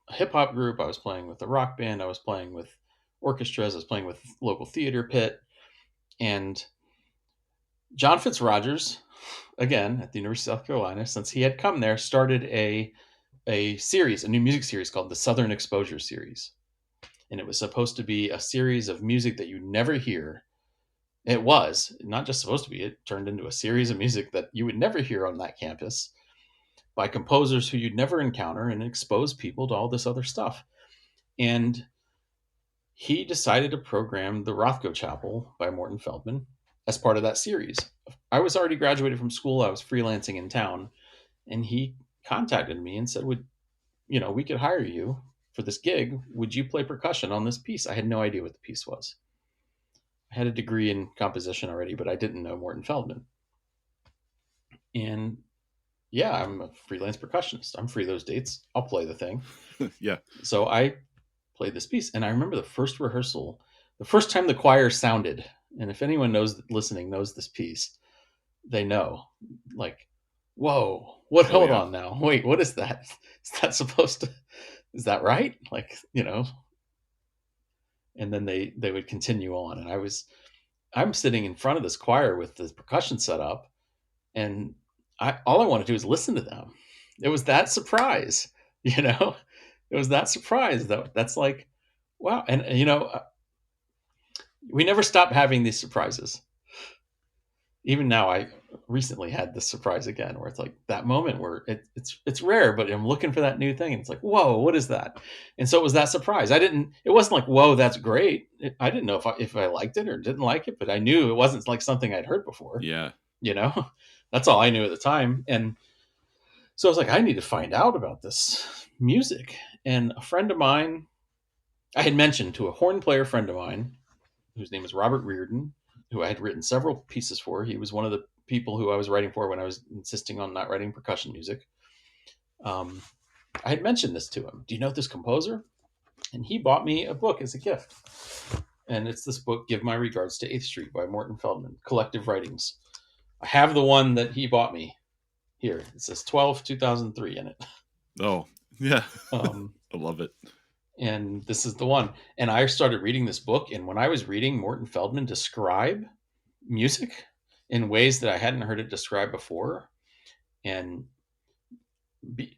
a hip hop group. I was playing with a rock band. I was playing with orchestras. I was playing with local theater pit. And John Fitzrogers, again at the University of South Carolina, since he had come there, started a series, a new music series called the Southern Exposure Series. And it was supposed to be a series of music that you never hear. It was not just supposed to be, it turned into a series of music that you would never hear on that campus by composers who you'd never encounter, and expose people to all this other stuff. And he decided to program the Rothko Chapel by Morton Feldman as part of that series. I was already graduated from school. I was freelancing in town, and he contacted me and said, we could hire you for this gig. Would you play percussion on this piece? I had no idea what the piece was. I had a degree in composition already, but I didn't know Morton Feldman. And yeah, I'm a freelance percussionist. I'm free those dates. I'll play the thing. Yeah. So I played this piece, and I remember the first rehearsal, the first time the choir sounded. And if anyone listening knows this piece, they know, like, whoa, what? Hold on now. Wait, what is that? Is that supposed to? Is that right? Like, And then they would continue on, and I'm sitting in front of this choir with the percussion set up, and all I want to do is listen to them. It was that surprise, It was that surprise that's like, wow. And we never stop having these surprises. Even now, I recently had this surprise again, where it's like that moment where it's rare, but I'm looking for that new thing, and it's like, whoa, what is that? And so it was that surprise. It wasn't like, whoa, that's great. I didn't know if I liked it or didn't like it, but I knew it wasn't like something I'd heard before. Yeah. That's all I knew at the time. And so I was like, I need to find out about this music. And a friend of mine, I had mentioned to a horn player friend of mine, whose name is Robert Reardon, who I had written several pieces for. He was one of the people who I was writing for when I was insisting on not writing percussion music. I had mentioned this to him. Do you know this composer? And he bought me a book as a gift. And it's this book, Give My Regards to 8th Street by Morton Feldman, Collective Writings. I have the one that he bought me here. It says 2003 in it. Oh, yeah. I love it. And this is the one. And I started reading this book. And when I was reading Morton Feldman describe music in ways that I hadn't heard it described before, and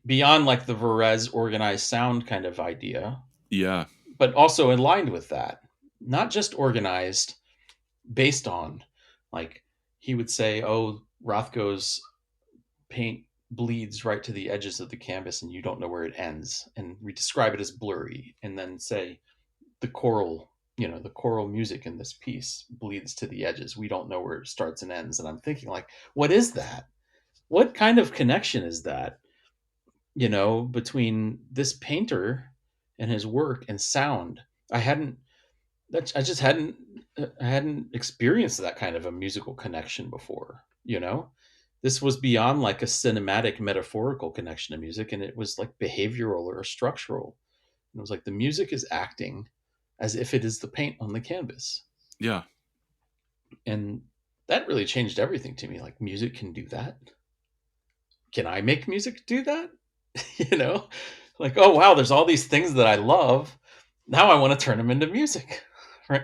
beyond like the Varese organized sound kind of idea. Yeah. But also aligned with that, not just organized based on, like, he would say, oh, Rothko's paint bleeds right to the edges of the canvas and you don't know where it ends. And we describe it as blurry, and then say the choral music in this piece bleeds to the edges. We don't know where it starts and ends. And I'm thinking, like, what is that? What kind of connection is that, between this painter and his work and sound? I hadn't experienced that kind of a musical connection before. This was beyond like a cinematic metaphorical connection to music, and it was like behavioral or structural. And it was like the music is acting as if it is the paint on the canvas. Yeah. And that really changed everything to me. Like, music can do that. Can I make music do that? Like, oh wow, there's all these things that I love. Now I want to turn them into music. Right?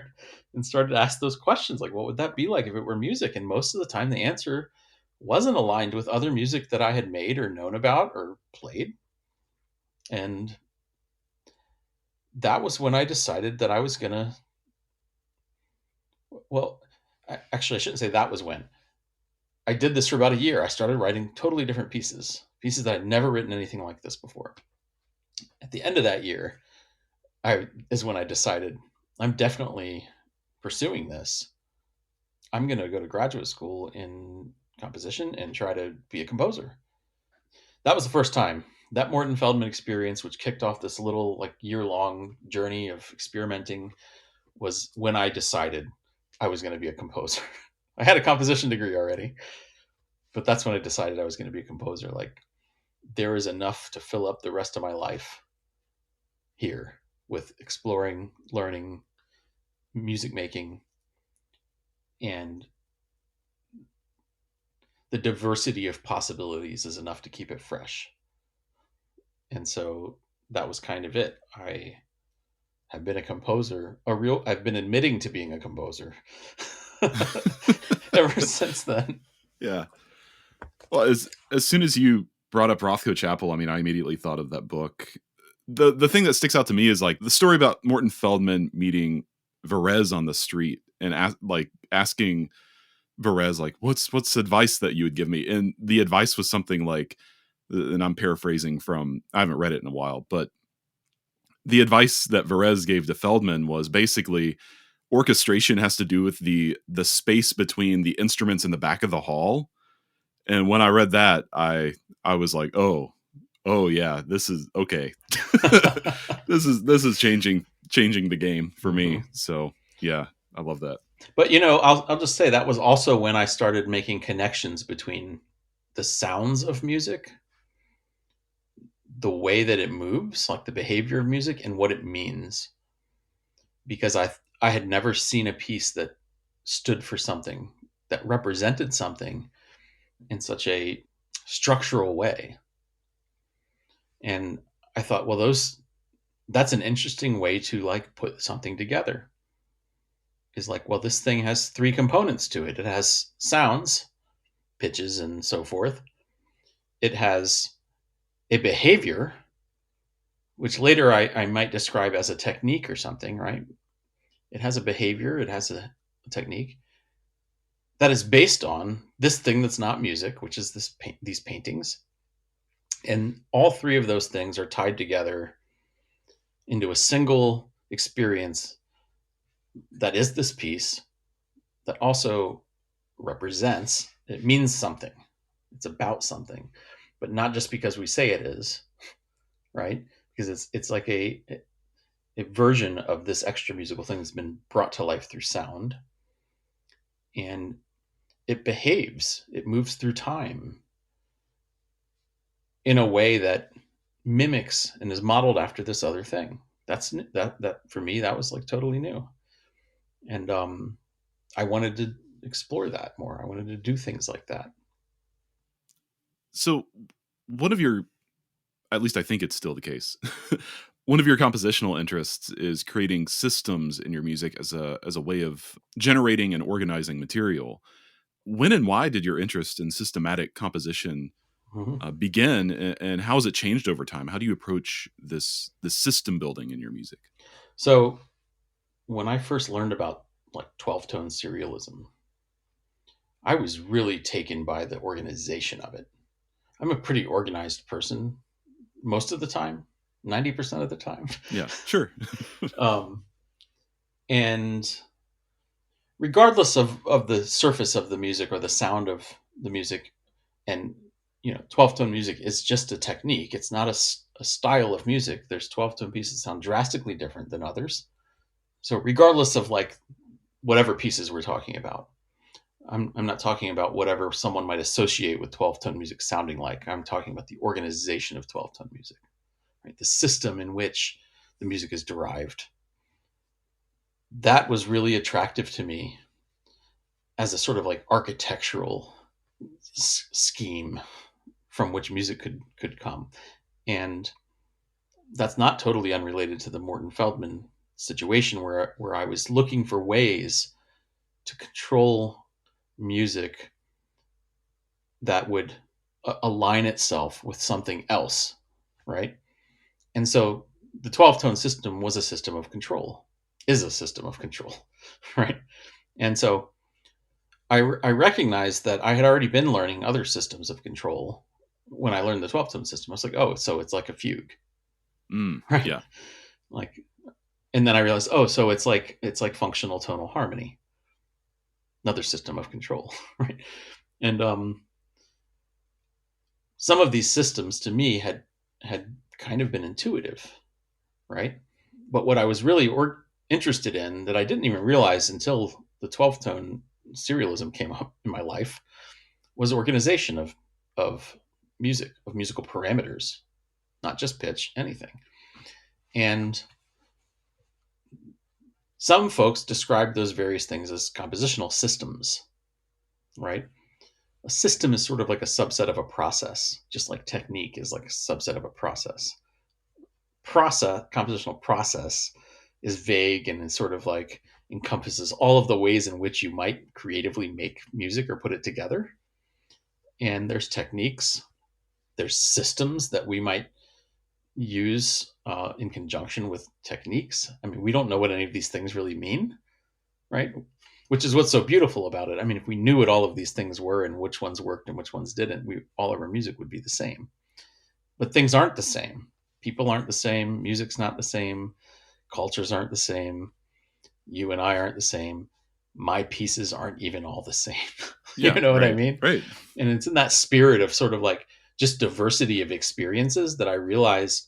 And started to ask those questions, like, what would that be like if it were music? And most of the time the answer wasn't aligned with other music that I had made or known about or played. And that was when I decided that I was gonna, actually I shouldn't say that was when. I did this for about a year. I started writing totally different pieces that I'd never written anything like this before. At the end of that year, is when I decided I'm definitely pursuing this. I'm going to go to graduate school in composition and try to be a composer. That was the first time. That Morton Feldman experience, which kicked off this little like year-long journey of experimenting, was when I decided I was going to be a composer. I had a composition degree already, but that's when I decided I was going to be a composer. Like, there is enough to fill up the rest of my life here with exploring, learning, music making and the diversity of possibilities is enough to keep it fresh. And so that was kind of it. I have been a composer, I've been admitting to being a composer ever since then. Yeah. Well, as soon as you brought up Rothko Chapel, I mean, I immediately thought of that book. The thing that sticks out to me is like the story about Morton Feldman meeting Varese on the street and asking Varese like, what's advice that you would give me? And the advice was something like, and I'm paraphrasing from, I haven't read it in a while, but the advice that Varese gave to Feldman was basically orchestration has to do with the space between the instruments in the back of the hall. And when I read that, I was like, oh yeah, this is okay. this is changing the game for me. So yeah, I love that. But I'll just say that was also when I started making connections between the sounds of music, the way that it moves, like the behavior of music, and what it means. Because I had never seen a piece that stood for something, that represented something in such a structural way. And I thought, well, that's an interesting way to like put something together. Is like, well, this thing has three components to it. It has sounds, pitches, and so forth. It has a behavior, which later I might describe as a technique or something, right? It has a behavior, it has a technique that is based on this thing that's not music, which is these paintings. And all three of those things are tied together into a single experience that is this piece that also represents, it means something. It's about something, but not just because we say it is, right? Because it's like a version of this extra musical thing that's been brought to life through sound. And it behaves, it moves through time in a way that mimics and is modeled after this other thing. That for me, that was like totally new. And I wanted to explore that more. I wanted to do things like that. So one of your, at least I think it's still the case, one of your compositional interests is creating systems in your music as a way of generating and organizing material. When and why did your interest in systematic composition begin, and how has it changed over time? How do you approach this system building in your music? So when I first learned about like 12-tone serialism, I was really taken by the organization of it. I'm a pretty organized person most of the time, 90% of the time. Yeah, sure. And regardless of the surface of the music or the sound of the music, and 12-tone music is just a technique. It's not a style of music. There's 12-tone pieces that sound drastically different than others. So regardless of like whatever pieces we're talking about, I'm not talking about whatever someone might associate with 12-tone music sounding like. I'm talking about the organization of 12-tone music, right? The system in which the music is derived. That was really attractive to me as a sort of like architectural scheme from which music could come. And that's not totally unrelated to the Morton Feldman situation where I was looking for ways to control music that would align itself with something else, right? And so the 12-tone system was a system of control, is a system of control, right? And so I recognized that I had already been learning other systems of control when I learned the 12-tone system. I was like, oh, so it's like a fugue, right? Yeah. Like, and then I realized, oh, so it's like functional tonal harmony, another system of control, right? And some of these systems to me had kind of been intuitive, right? But what I was really interested in that I didn't even realize until the 12-tone serialism came up in my life was organization of music, of musical parameters, not just pitch, anything. And Some folks describe those various things as compositional systems, right? A system is sort of like a subset of a process, just like technique is like a subset of a process. Compositional process is vague and sort of like encompasses all of the ways in which you might creatively make music or put it together. And there's techniques, there's systems that we might use in conjunction with techniques. I mean, we don't know what any of these things really mean, right? Which is what's so beautiful about it. I mean, if we knew what all of these things were and which ones worked and which ones didn't, all of our music would be the same. But things aren't the same. People aren't the same. Music's not the same. Cultures aren't the same. You and I aren't the same. My pieces aren't even all the same. You Yeah, know what I right, mean? right. And it's in that spirit of sort of like just diversity of experiences that I realized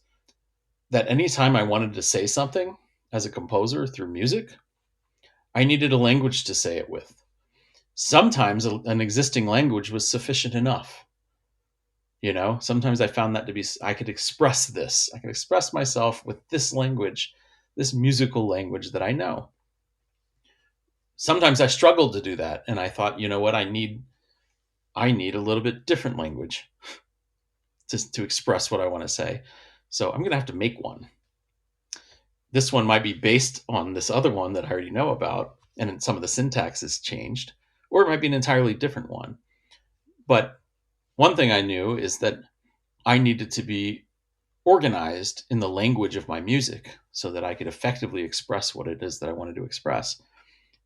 that anytime I wanted to say something as a composer through music, I needed a language to say it with. Sometimes an existing language was sufficient enough. Sometimes I found that to be, I could express this. I could express myself with this language, this musical language that I know. Sometimes I struggled to do that. And I thought, you know what, I need a little bit different language to express what I want to say. So I'm going to have to make one. This one might be based on this other one that I already know about, and some of the syntax has changed, or it might be an entirely different one. But one thing I knew is that I needed to be organized in the language of my music so that I could effectively express what it is that I wanted to express.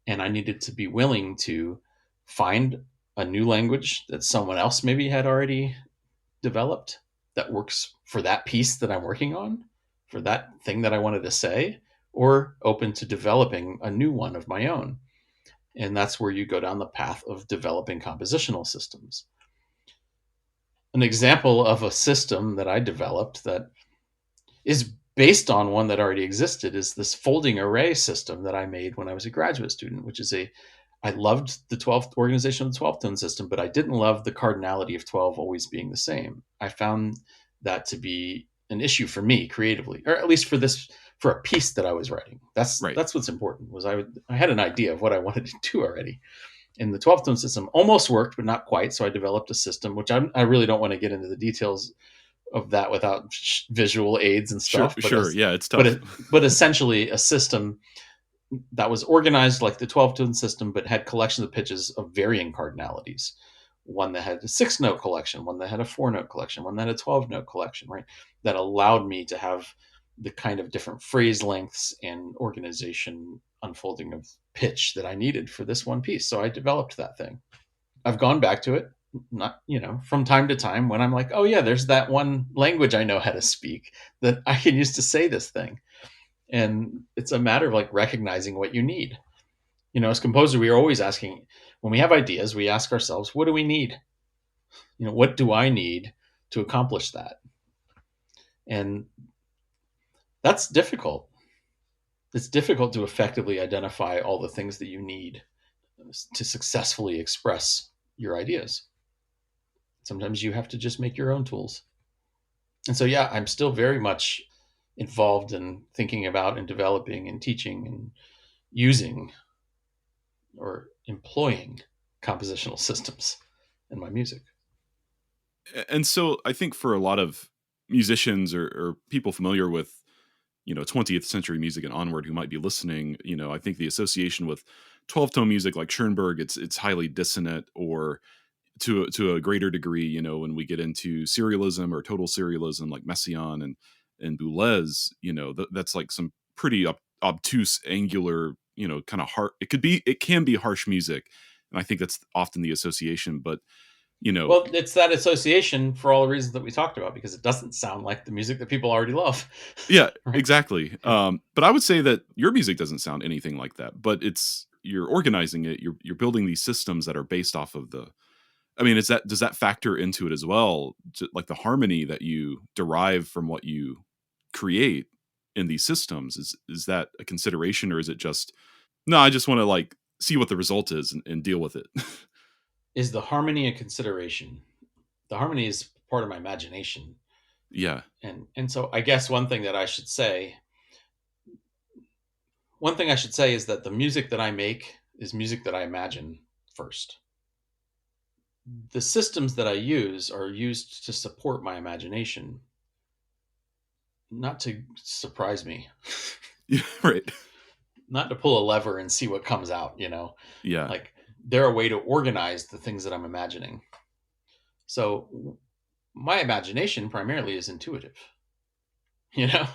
And I needed to be willing to find a new language that someone else maybe had already developed that works for that piece that I'm working on, for that thing that I wanted to say, or open to developing a new one of my own. And that's where you go down the path of developing compositional systems. An example of a system that I developed that is based on one that already existed is this folding array system that I made when I was a graduate student, which is I loved the 12th organization of the 12 tone system, but I didn't love the cardinality of 12 always being the same. I found that to be an issue for me creatively, or at least for a piece that I was writing. That's what's important. Was I had an idea of what I wanted to do already. And the 12 tone system almost worked, but not quite. So I developed a system, which I really don't want to get into the details of that without visual aids and stuff. Sure. Yeah, it's tough. But essentially a system that was organized like the 12 tone system, but had collections of pitches of varying cardinalities. One that had a 6-note collection, one that had a 4-note collection, one that had a 12-note collection, right? That allowed me to have the kind of different phrase lengths and organization unfolding of pitch that I needed for this one piece. So I developed that thing. I've gone back to it, not, from time to time when I'm like, oh yeah, there's that one language I know how to speak that I can use to say this thing. And it's a matter of like recognizing what you need. As composer, we are always asking, when we have ideas, we ask ourselves, what do we need? What do I need to accomplish that? And that's difficult. It's difficult to effectively identify all the things that you need to successfully express your ideas. Sometimes you have to just make your own tools. And so, yeah, I'm still very much involved in thinking about and developing and teaching and using or employing compositional systems in my music. And so I think for a lot of musicians or people familiar with 20th century music and onward who might be listening, I think the association with 12 tone music like Schoenberg, it's highly dissonant, or to a greater degree, when we get into serialism or total serialism like Messiaen and Boulez, that's like some pretty obtuse, angular, kind of hard. It can be harsh music, and I think that's often the association. But well, it's that association for all the reasons that we talked about, because it doesn't sound like the music that people already love. Yeah, right? Exactly. But I would say that your music doesn't sound anything like that. But you're organizing it. You're building these systems that are based off of the. I mean, does that factor into it as well? Like the harmony that you derive from what you create in these systems, is that a consideration, or is it just no? I just want to like see what the result is and deal with it. Is the harmony a consideration? The harmony is part of my imagination. Yeah. And so I guess one thing that I should say, one thing I should say is that the music that I make is music that I imagine first. The systems that I use are used to support my imagination, not to surprise me. Yeah, right. Not to pull a lever and see what comes out, Yeah. like they're a way to organize the things that I'm imagining. So my imagination primarily is intuitive, you know?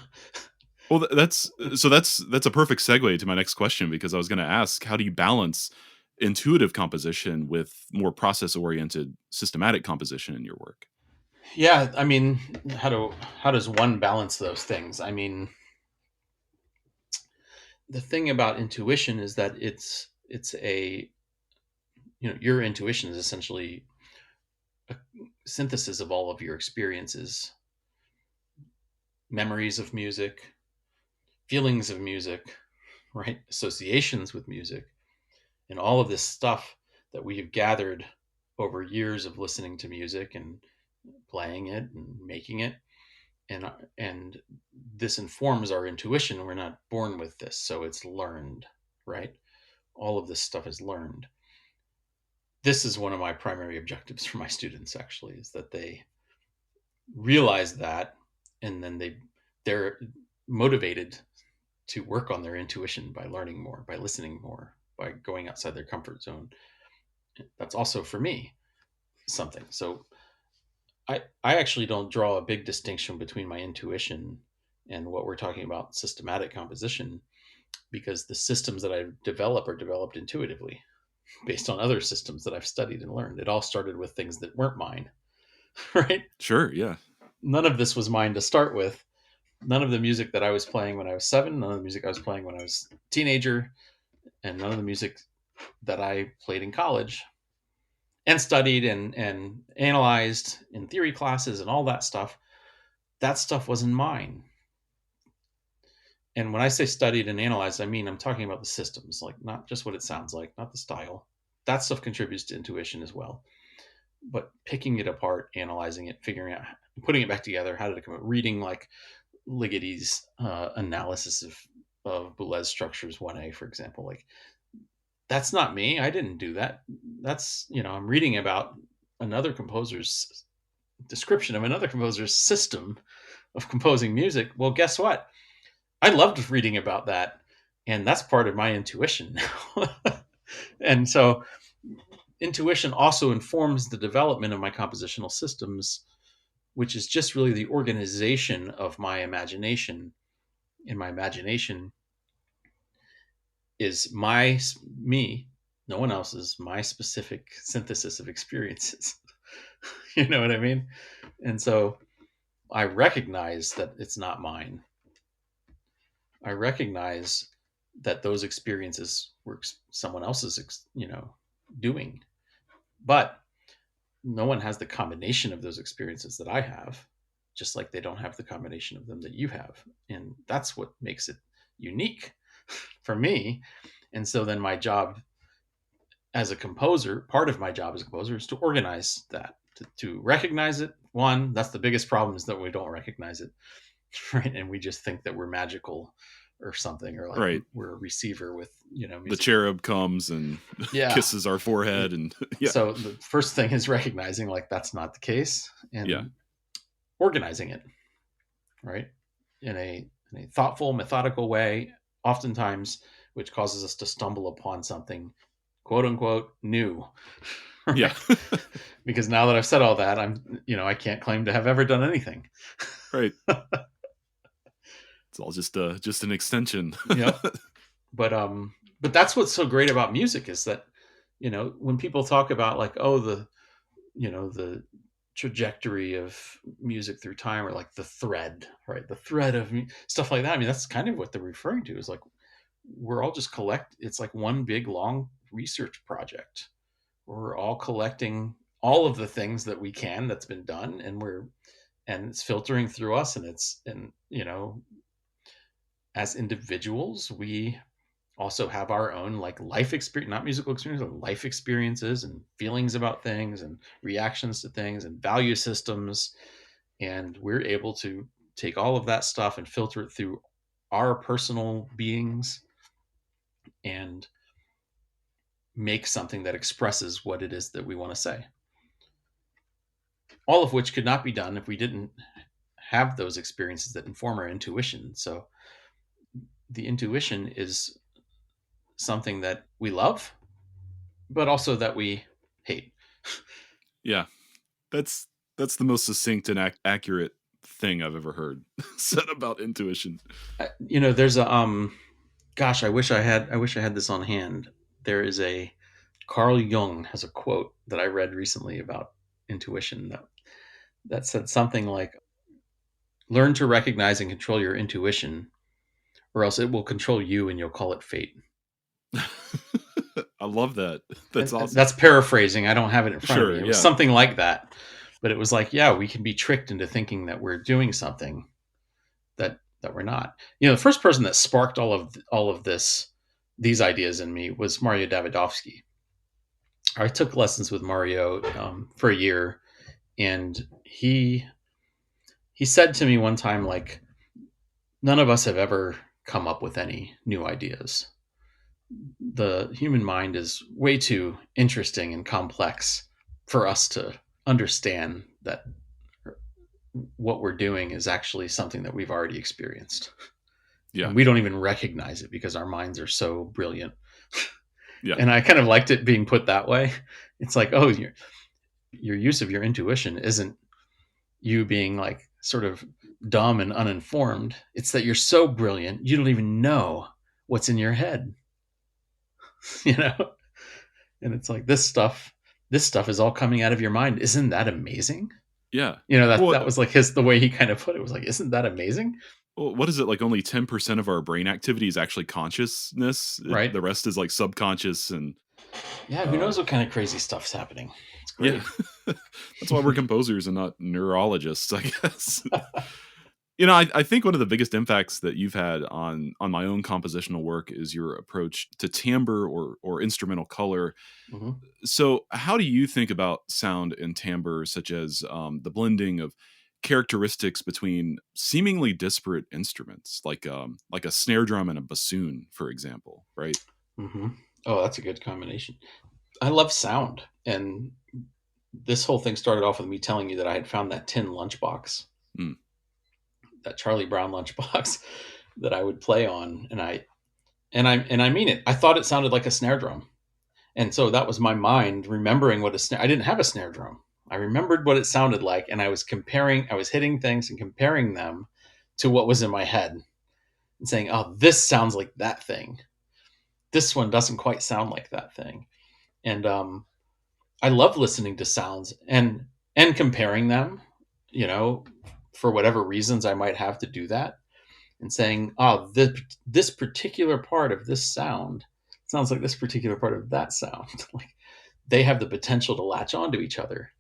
Well, that's a perfect segue to my next question, because I was going to ask, how do you balance intuitive composition with more process-oriented systematic composition in your work? Yeah, I mean, how does one balance those things? I mean, the thing about intuition is that it's a your intuition is essentially a synthesis of all of your experiences, memories of music, feelings of music, right? Associations with music, and all of this stuff that we have gathered over years of listening to music and playing it and making it. And this informs our intuition. We're not born with this, so it's learned, right? All of this stuff is learned. This is one of my primary objectives for my students, actually, is that they realize that, and then they're motivated to work on their intuition by learning more, by listening more, by going outside their comfort zone. That's also for me something. So I actually don't draw a big distinction between my intuition and what we're talking about systematic composition, because the systems that I develop are developed intuitively based on other systems that I've studied and learned. It all started with things that weren't mine, right? Sure, yeah. None of this was mine to start with. None of the music that I was playing when I was 7, none of the music I was playing when I was a teenager, and none of the music that I played in college and studied and analyzed in theory classes and all that stuff wasn't mine. And when I say studied and analyzed, I mean I'm talking about the systems, like not just what it sounds like, not the style. That stuff contributes to intuition as well. But picking it apart, analyzing it, figuring out, putting it back together, how did it come out? Reading like Ligeti's analysis of Boulez structures 1A, for example, like that's not me. I didn't do that. That's, I'm reading about another composer's description of another composer's system of composing music. Well, guess what? I loved reading about that. And that's part of my intuition now. And so intuition also informs the development of my compositional systems, which is just really the organization of my imagination. And my imagination is me, no one else's, my specific synthesis of experiences. You know what I mean? And so I recognize that it's not mine. I recognize that those experiences were someone else's, doing. But no one has the combination of those experiences that I have, just like they don't have the combination of them that you have. And that's what makes it unique for me. And so then my job as a composer, part of my job as a composer is to organize that, to recognize it. One, that's the biggest problem, is that we don't recognize it, right? And we just think that we're magical or something, or like Right. we're a receiver with, music. The cherub comes and kisses our forehead, and So the first thing is recognizing like that's not the case, and organizing it, right, in a thoughtful, methodical way, oftentimes, which causes us to stumble upon something quote unquote new. Right? Yeah. Because now that I've said all that, I can't claim to have ever done anything. Right. It's all just an extension. Yep. But that's what's so great about music, is that, when people talk about like, oh, the trajectory of music through time, or like the thread, right? The thread of stuff like that. I mean, that's kind of what they're referring to, is like, we're all just it's like one big long research project. We're all collecting all of the things that we can, that's been done, and it's filtering through us, and as individuals, we also have our own like life experience, not musical experience, but life experiences and feelings about things and reactions to things and value systems. And we're able to take all of that stuff and filter it through our personal beings, and make something that expresses what it is that we want to say. All of which could not be done if we didn't have those experiences that inform our intuition. So the intuition is something that we love, but also that we hate. Yeah, that's the most succinct and accurate thing I've ever heard said about intuition. There's a gosh, I wish I had this on hand. There is a Carl Jung has a quote that I read recently about intuition that said something like, "Learn to recognize and control your intuition, or else it will control you and you'll call it fate." I love that. That's awesome. That's paraphrasing. I don't have it in front of me. It was Yeah. something like that. But it was like, yeah, we can be tricked into thinking that we're doing something that we're not. The first person that sparked all of these ideas in me was Mario Davidovsky. I took lessons with Mario for a year, and he said to me one time, like, none of us have ever come up with any new ideas. The human mind is way too interesting and complex for us to understand that what we're doing is actually something that we've already experienced. Yeah. And we don't even recognize it because our minds are so brilliant. Yeah. And I kind of liked it being put that way. It's like, oh, your use of your intuition isn't you being like sort of dumb and uninformed. It's that you're so brilliant, you don't even know what's in your head. And it's like, this stuff is all coming out of your mind. Isn't that amazing? Yeah. That was like the way he kind of put it was like, isn't that amazing? Well, what is it, like only 10% of our brain activity is actually consciousness, right? The rest is like subconscious. And who knows what kind of crazy stuff's happening. It's great. Yeah. That's why we're composers and not neurologists, I guess. I think one of the biggest impacts that you've had on my own compositional work is your approach to timbre or instrumental color. Mm-hmm. So how do you think about sound and timbre, such as the blending of characteristics between seemingly disparate instruments, like a snare drum and a bassoon, for example, right? Mm-hmm. Oh, that's a good combination. I love sound, and this whole thing started off with me telling you that I had found that tin lunchbox. That Charlie Brown lunchbox that I would play on, and I mean it. I thought it sounded like a snare drum, and so that was my mind remembering what a snare. I didn't have a snare drum. I remembered what it sounded like, and I was hitting things and comparing them to what was in my head, and saying, "Oh, this sounds like that thing. This one doesn't quite sound like that thing," and I love listening to sounds and comparing them. For whatever reasons I might have to do that, and saying, oh, this particular part of this sound sounds like this particular part of that sound. Like they have the potential to latch onto each other.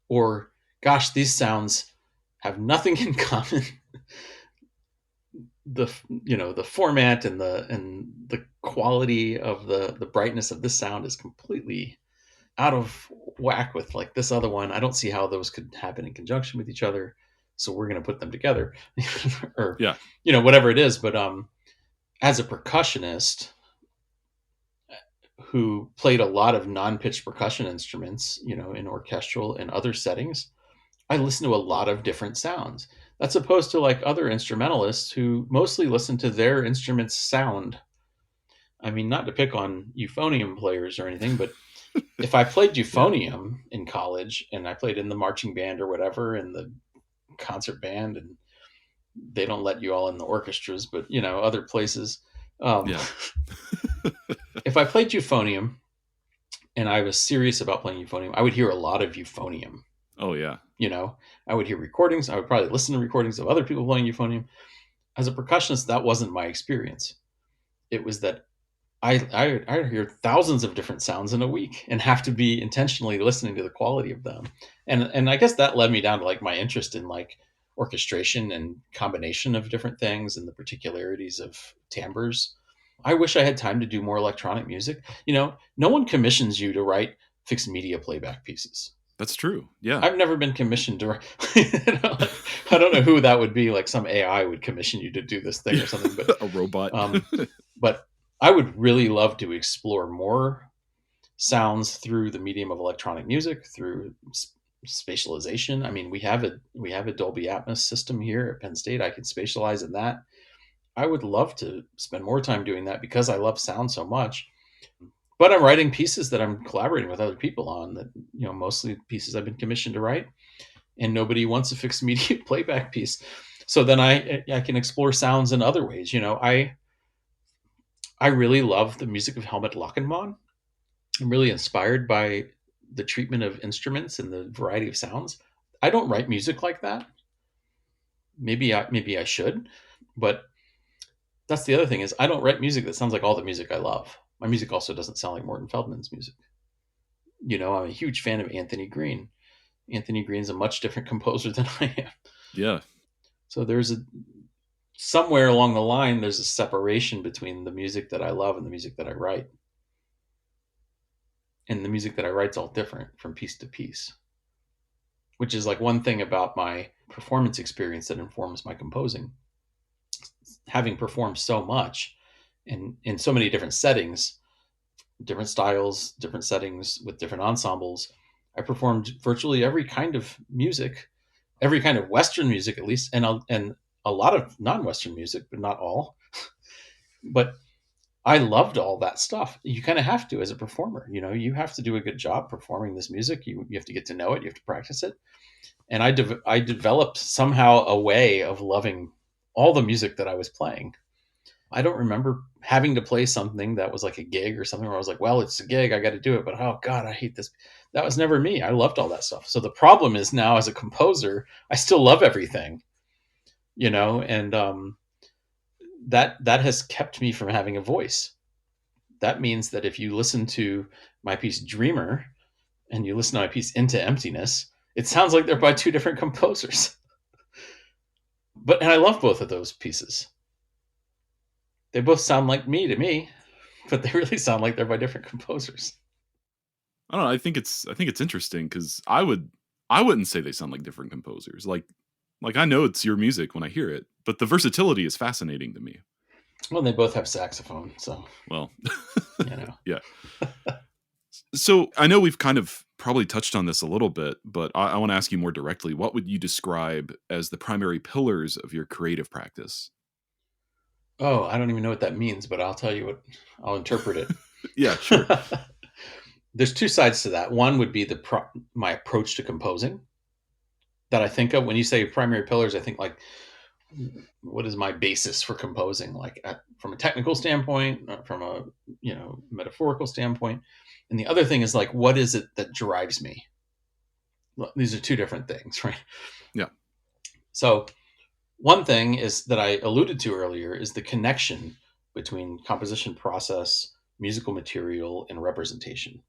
Or, gosh, these sounds have nothing in common. The format and the quality of the brightness of this sound is completely out of whack with like this other one. I don't see how those could happen in conjunction with each other. So we're going to put them together or, whatever it is. But as a percussionist who played a lot of non-pitched percussion instruments, in orchestral and other settings, I listen to a lot of different sounds. That's opposed to like other instrumentalists who mostly listen to their instrument's sound. I mean, not to pick on euphonium players or anything, but if I played euphonium in college and I played in the marching band or whatever, in the concert band, and they don't let you all in the orchestras, but other places. If I played euphonium and I was serious about playing euphonium, I would hear a lot of euphonium. Oh yeah. I would hear recordings. I would probably listen to recordings of other people playing euphonium. As a percussionist, that wasn't my experience. It was that I hear thousands of different sounds in a week and have to be intentionally listening to the quality of them. And I guess that led me down to like my interest in like orchestration and combination of different things and the particularities of timbres. I wish I had time to do more electronic music. No one commissions you to write fixed media playback pieces. That's true. Yeah. I've never been commissioned to I don't know who that would be. Like some AI would commission you to do this thing or something, but a robot. But I would really love to explore more sounds through the medium of electronic music, through spatialization. I mean, we have a Dolby Atmos system here at Penn State. I can spatialize in that. I would love to spend more time doing that because I love sound so much. But I'm writing pieces that I'm collaborating with other people on, that, mostly pieces I've been commissioned to write, and nobody wants a fixed media playback piece. So then I can explore sounds in other ways. I really love the music of Helmut Lachenmann. I'm really inspired by the treatment of instruments and the variety of sounds. I don't write music like that. Maybe I should, but that's the other thing, is I don't write music that sounds like all the music I love. My music also doesn't sound like Morton Feldman's music. I'm a huge fan of Anthony Green. Anthony Green's a much different composer than I am. Yeah. So somewhere along the line, there's a separation between the music that I love and the music that I write. And the music that I write is all different from piece to piece, which is like one thing about my performance experience that informs my composing. Having performed so much in so many different settings, different styles, different settings with different ensembles, I performed virtually every kind of music, every kind of Western music, at least, and a lot of non-Western music, but not all. But I loved all that stuff. You kind of have to as a performer. You have to do a good job performing this music. You have to get to know it. You have to practice it. And I developed somehow a way of loving all the music that I was playing. I don't remember having to play something that was like a gig or something where I was like, well, it's a gig, I got to do it, but oh God, I hate this. That was never me. I loved all that stuff. So the problem is now, as a composer, I still love everything, and that has kept me from having a voice. That means that if you listen to my piece Dreamer and you listen to my piece Into Emptiness, it sounds like they're by two different composers. And I love both of those pieces. They both sound like me to me, but they really sound like they're by different composers. I don't know. I think it's interesting because I wouldn't say they sound like different composers. Like I know it's your music when I hear it, but the versatility is fascinating to me. Well, they both have saxophone, so well, yeah. So I know we've kind of probably touched on this a little bit, but I want to ask you more directly. What would you describe as the primary pillars of your creative practice? Oh, I don't even know what that means, but I'll tell you what. I'll interpret it. Yeah, sure. There's two sides to that. One would be my approach to composing that I think of when you say primary pillars. I think like, what is my basis for composing? Like from a technical standpoint, from a metaphorical standpoint, and the other thing is like, what is it that drives me? These are two different things, right? Yeah. So one thing is that I alluded to earlier is the connection between composition process, musical material, and representation.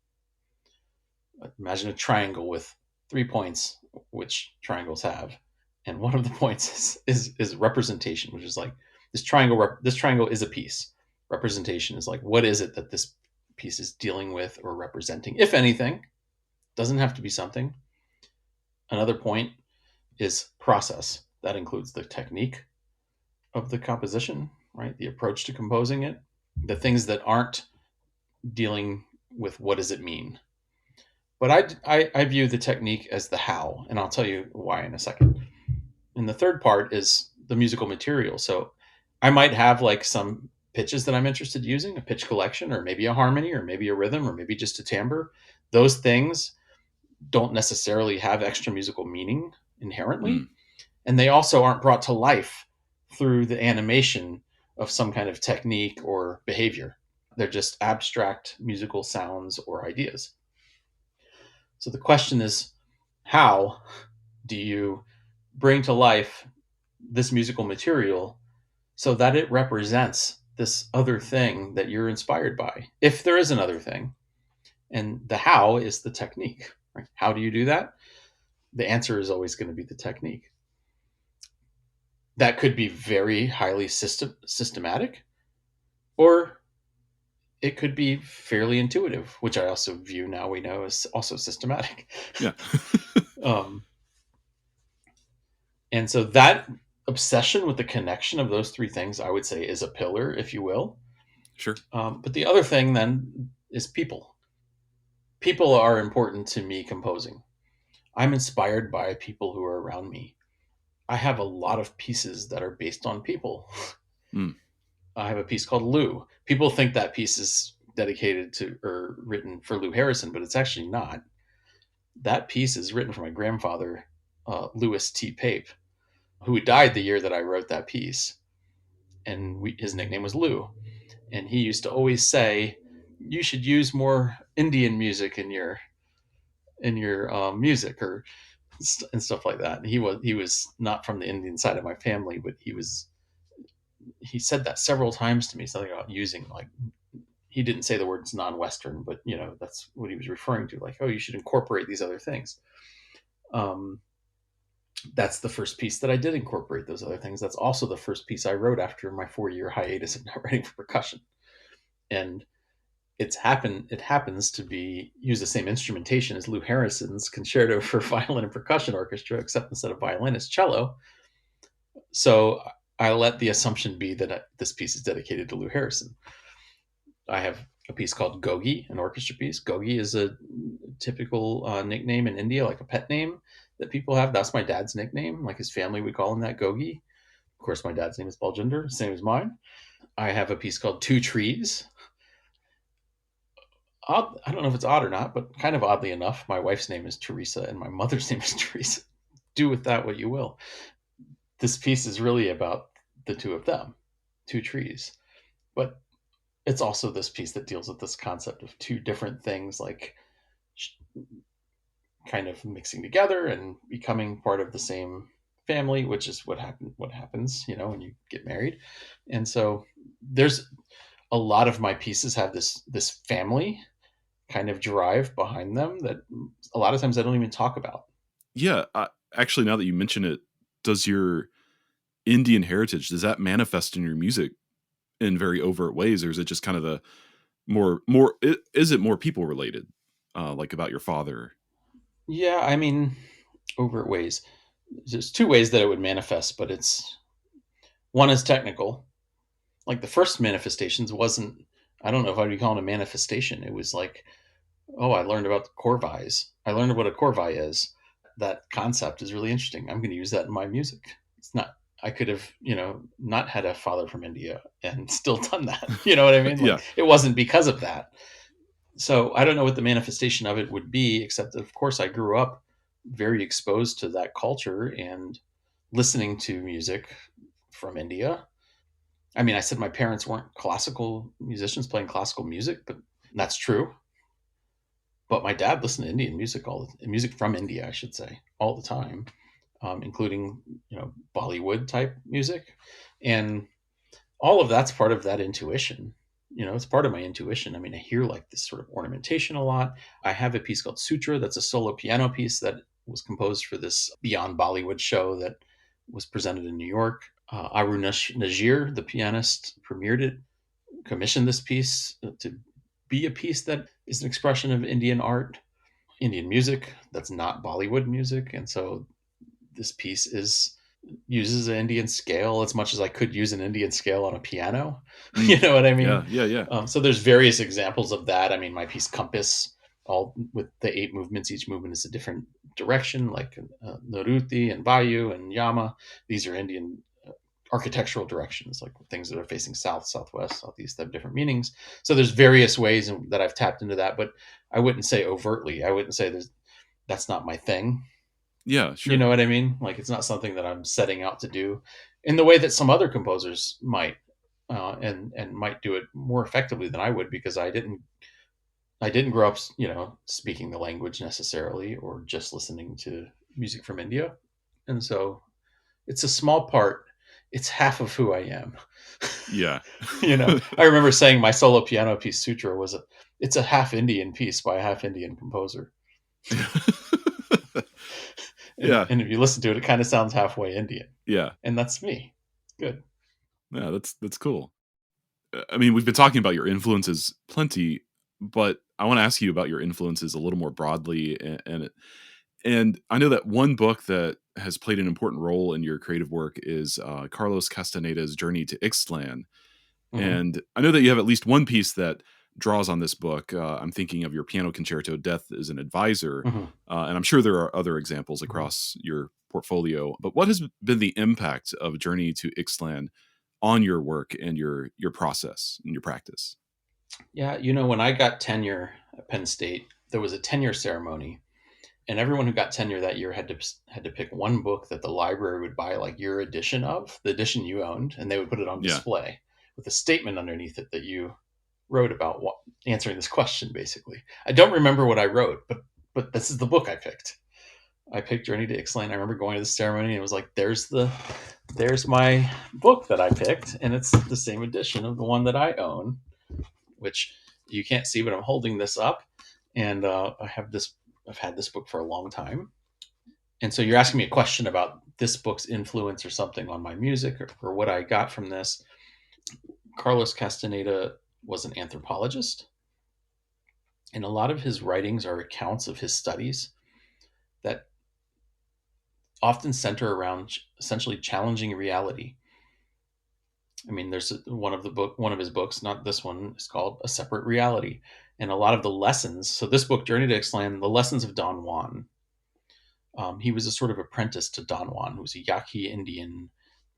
Imagine a triangle with 3 points, which triangles have, and one of the points is representation, which is like this triangle. This triangle is a piece. Representation is like, what is it that this piece is dealing with or representing, if anything? Doesn't have to be something. Another point is process. That includes the technique of the composition, right? The approach to composing it, the things that aren't dealing with what does it mean. But I view the technique as the how, and I'll tell you why in a second. And the third part is the musical material. So I might have like some pitches that I'm interested in using, a pitch collection, or maybe a harmony, or maybe a rhythm, or maybe just a timbre. Those things don't necessarily have extra musical meaning inherently. And they also aren't brought to life through the animation of some kind of technique or behavior. They're just abstract musical sounds or ideas. So the question is, how do you bring to life this musical material so that it represents this other thing that you're inspired by, if there is another thing? And the how is the technique, right? How do you do that? The answer is always going to be the technique. That could be very highly systematic, or it could be fairly intuitive, which I also view, now we know, as also systematic. Yeah. And so that obsession with the connection of those three things, I would say, is a pillar, if you will. Sure. But the other thing then is people. People are important to me composing. I'm inspired by people who are around me. I have a lot of pieces that are based on people. Mm. I have a piece called Lou. People think that piece is dedicated to or written for Lou Harrison, but it's actually not. That piece is written for my grandfather, Louis T. Pape, who died the year that I wrote that piece. And his nickname was Lou. And he used to always say, "You should use more Indian music in your music," or and stuff like that. And he was not from the Indian side of my family, but he said that several times to me, something about using, like, he didn't say the words non-Western, but that's what he was referring to, like, oh, you should incorporate these other things. Um, that's the first piece that I did incorporate those other things. That's also the first piece I wrote after my 4-year hiatus of not writing for percussion. And it happens to be use the same instrumentation as Lou Harrison's Concerto for Violin and Percussion Orchestra, except instead of violin, it's cello. So I let the assumption be that this piece is dedicated to Lou Harrison. I have a piece called Gogi, an orchestra piece. Gogi is a typical nickname in India, like a pet name that people have. That's my dad's nickname. Like, his family would call him that, Gogi. Of course, my dad's name is Baljinder, same as mine. I have a piece called Two Trees. Odd, I don't know if it's odd or not, but kind of oddly enough, my wife's name is Teresa and my mother's name is Teresa. Do with that what you will. This piece is really about the two of them, two trees. But it's also this piece that deals with this concept of two different things, like, kind of mixing together and becoming part of the same family, which is what happens, when you get married. And so there's a lot of my pieces have this family kind of drive behind them that a lot of times I don't even talk about. Yeah. Actually, now that you mention it, does your Indian heritage, does that manifest in your music in very overt ways, or is it just kind of the is it more people related, like about your father? Yeah, I mean, overt ways. There's two ways that it would manifest, but it's one is technical. Like, the first manifestations wasn't, I don't know if I'd call it a manifestation. It was like, oh, I learned about the corvais. I learned what a corvai is. That concept is really interesting. I'm going to use that in my music. It's not, I could have, not had a father from India and still done that. You know what I mean? Like, Yeah. it wasn't because of that. So I don't know what the manifestation of it would be, except that, of course, I grew up very exposed to that culture and listening to music from India. I mean, I said my parents weren't classical musicians playing classical music, but that's true. But my dad listened to Indian music, music from India, I should say, all the time, including Bollywood type music, and all of that's part of that intuition. It's part of my intuition. I mean, I hear, like, this sort of ornamentation a lot. I have a piece called Sutra that's a solo piano piece that was composed for this Beyond Bollywood show that was presented in New York. Arunesh Najir, the pianist, premiered it, commissioned this piece to be a piece that is an expression of Indian art, Indian music that's not Bollywood music. And so this piece uses an Indian scale as much as I could use an Indian scale on a piano. You Mm. know what I mean? Yeah. Yeah. Yeah. So there's various examples of that. I mean, my piece Compass, all with the 8 movements, each movement is a different direction, like Naruti and Vayu and Yama. These are Indian architectural directions, like things that are facing south, southwest, southeast, have different meanings. So there's various ways that I've tapped into that, but I wouldn't say overtly. I wouldn't say that's not my thing. Yeah. You Sure. know what I mean? Like, it's not something that I'm setting out to do in the way that some other composers might, and might do it more effectively than I would, because I didn't grow up, speaking the language necessarily, or just listening to music from India, and so it's a small part. It's half of who I am. Yeah. I remember saying my solo piano piece Sutra it's a half Indian piece by a half Indian composer. and, Yeah. and if you listen to it, it kind of sounds halfway Indian. Yeah. And that's me. Good. Yeah. That's cool. I mean, we've been talking about your influences plenty, but I want to ask you about your influences a little more broadly. And I know that one book that has played an important role in your creative work is Carlos Castaneda's Journey to Ixtlan. Mm-hmm. And I know that you have at least one piece that draws on this book. I'm thinking of your piano concerto, Death is an Advisor. Mm-hmm. And I'm sure there are other examples Mm-hmm. across your portfolio. But what has been the impact of Journey to Ixtlan on your work and your process and your practice? Yeah, when I got tenure at Penn State, there was a tenure ceremony, and everyone who got tenure that year had to pick one book that the library would buy, like your edition of the edition you owned, and they would put it on Yeah. display with a statement underneath it that you wrote about answering this question. Basically, I don't remember what I wrote, but this is the book I picked. I picked Journey to Ixtlan. I remember going to the ceremony, and it was like, there's my book that I picked, and it's the same edition of the one that I own, which you can't see, but I'm holding this up, and I've had this book for a long time. And so you're asking me a question about this book's influence or something on my music, or what I got from this. Carlos Castaneda was an anthropologist, and a lot of his writings are accounts of his studies that often center around essentially challenging reality. I mean, there's one of his books, not this one, is called A Separate Reality. And a lot of the lessons, so this book, Journey to Ixtlan, the lessons of Don Juan. He was a sort of apprentice to Don Juan, who was a Yaqui Indian,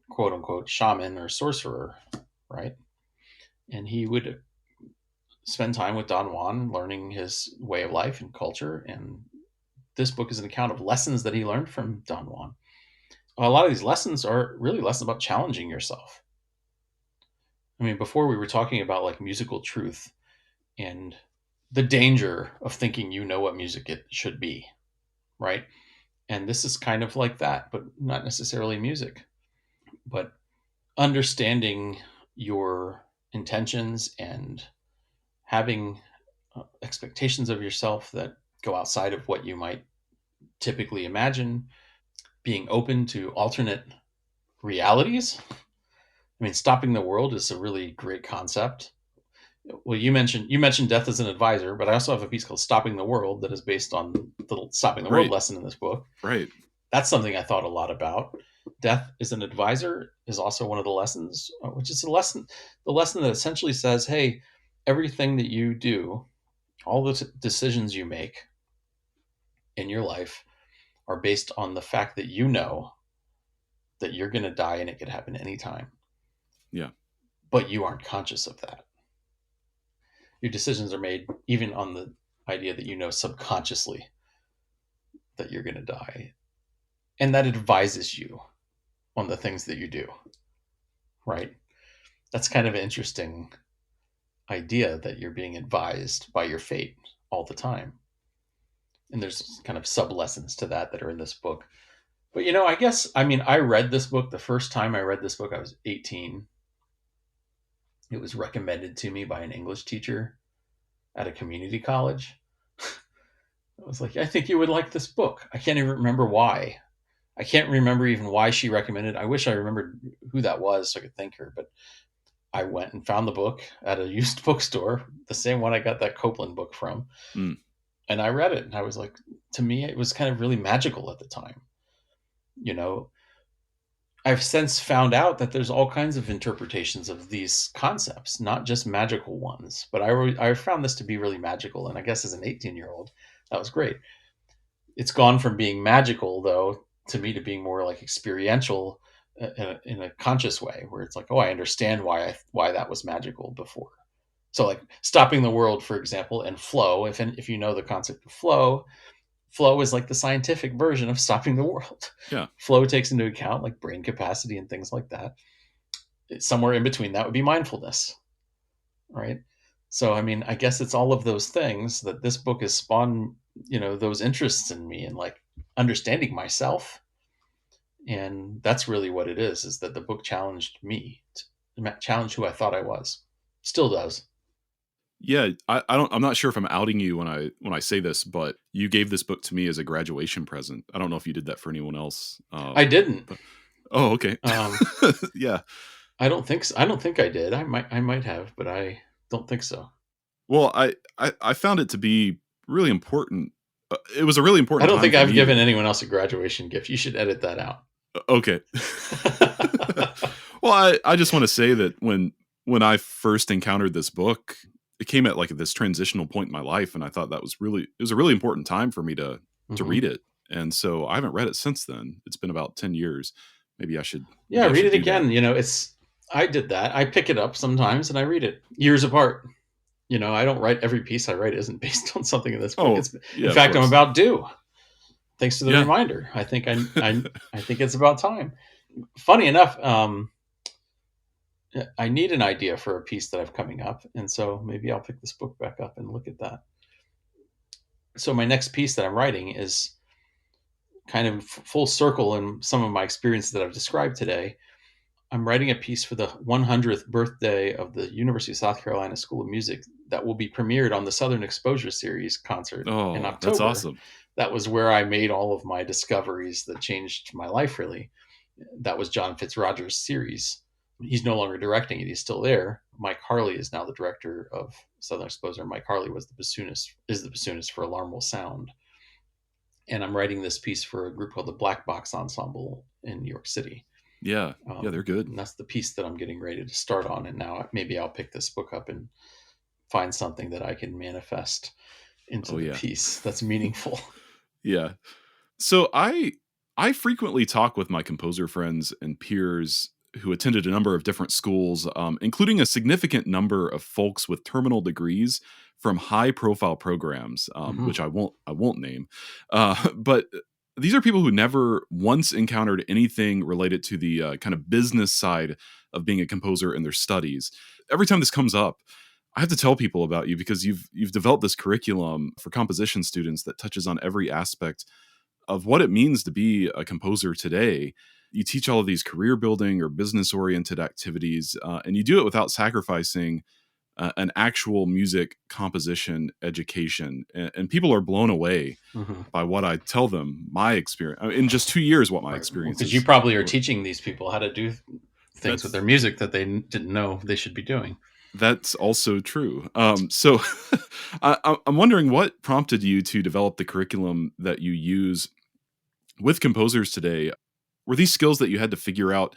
quote unquote, shaman or sorcerer, right? And he would spend time with Don Juan, learning his way of life and culture. And this book is an account of lessons that he learned from Don Juan. A lot of these lessons are really lessons about challenging yourself. I mean, before we were talking about like musical truth and the danger of thinking you know what music it should be, right? And this is kind of like that, but not necessarily music. But understanding your intentions and having expectations of yourself that go outside of what you might typically imagine, being open to alternate realities. I mean, stopping the world is a really great concept. Well, you mentioned Death as an Advisor, but I also have a piece called Stopping the World that is based on the Stopping the World Right. lesson in this book. Right. That's something I thought a lot about. Death is an Advisor is also one of the lessons, which is the lesson that essentially says, hey, everything that you do, all the decisions you make in your life are based on the fact that you know that you're going to die and it could happen anytime. Yeah. But you aren't conscious of that. Your decisions are made even on the idea that you know subconsciously that you're going to die. And that advises you on the things that you do, right? That's kind of an interesting idea that you're being advised by your fate all the time. And there's kind of sub lessons to that are in this book. But I read this book. The first time I read this book, I was 18. It was recommended to me by an English teacher at a community college. I was like, I think you would like this book. I can't even remember why. I can't remember even why she recommended. I wish I remembered who that was so I could thank her. But I went and found the book at a used bookstore, the same one I got that Copeland book from. Mm. And I read it. And I was like, to me, it was kind of really magical at the time. I've since found out that there's all kinds of interpretations of these concepts, not just magical ones. But I found this to be really magical. And I guess as an 18-year-old, that was great. It's gone from being magical, though, to me to being more like experiential in a conscious way, where it's like, oh, I understand why that was magical before. So, like Stopping the World, for example, and flow. If you know the concept of flow is like the scientific version of stopping the world. Yeah. Flow takes into account like brain capacity and things like that. Somewhere in between that would be mindfulness, right? So, I mean, I guess it's all of those things that this book has spawned, those interests in me and like understanding myself. And that's really what it is that the book challenged me, challenged who I thought I was. Still does. Yeah, I'm not sure if I'm outing you when I say this, but you gave this book to me as a graduation present. I don't know if you did that for anyone else. I didn't. But, oh, okay. Yeah. I don't think so. I don't think I did. I might have, but I don't think so. Well, I found it to be really important. It was a really important I don't time think for I've me. given anyone else a graduation gift. You should edit that out. Okay. Well, I just want to say that when when I first encountered this book, it came at like this transitional point in my life, and I thought it was a really important time for me to read it. And so I haven't read it since then. It's been about 10 years. Maybe I should read it do again. that. I did that. I pick it up sometimes and I read it years apart. I don't write every piece I write isn't based on something in this book. In fact, I'm about due. Thanks to the reminder. I think I think it's about time. Funny enough, I need an idea for a piece that I've coming up, and so maybe I'll pick this book back up and look at that. So my next piece that I'm writing is kind of full circle in some of my experiences that I've described today. I'm writing a piece for the 100th birthday of the University of South Carolina School of Music that will be premiered on the Southern Exposure Series concert in October. That's awesome. That was where I made all of my discoveries that changed my life, really. That was John Fitzroger's series. He's no longer directing it. He's still there. Mike Harley is now the director of Southern Exposure. Mike Harley is the bassoonist for Alarm Will Sound. And I'm writing this piece for a group called the Black Box Ensemble in New York City. Yeah, they're good. And that's the piece that I'm getting ready to start on. And now maybe I'll pick this book up and find something that I can manifest into the piece that's meaningful. Yeah. So I frequently talk with my composer friends and peers who attended a number of different schools, including a significant number of folks with terminal degrees from high-profile programs, which I won't name. But these are people who never once encountered anything related to the kind of business side of being a composer in their studies. Every time this comes up, I have to tell people about you because you've developed this curriculum for composition students that touches on every aspect of what it means to be a composer today. You teach all of these career building or business oriented activities, and you do it without sacrificing an actual music composition education. And people are blown away by what I tell them, my experience. In just 2 years, what my experience is. Because you probably are teaching these people how to do things with their music that they didn't know they should be doing. That's also true. So I'm wondering what prompted you to develop the curriculum that you use with composers today. Were these skills that you had to figure out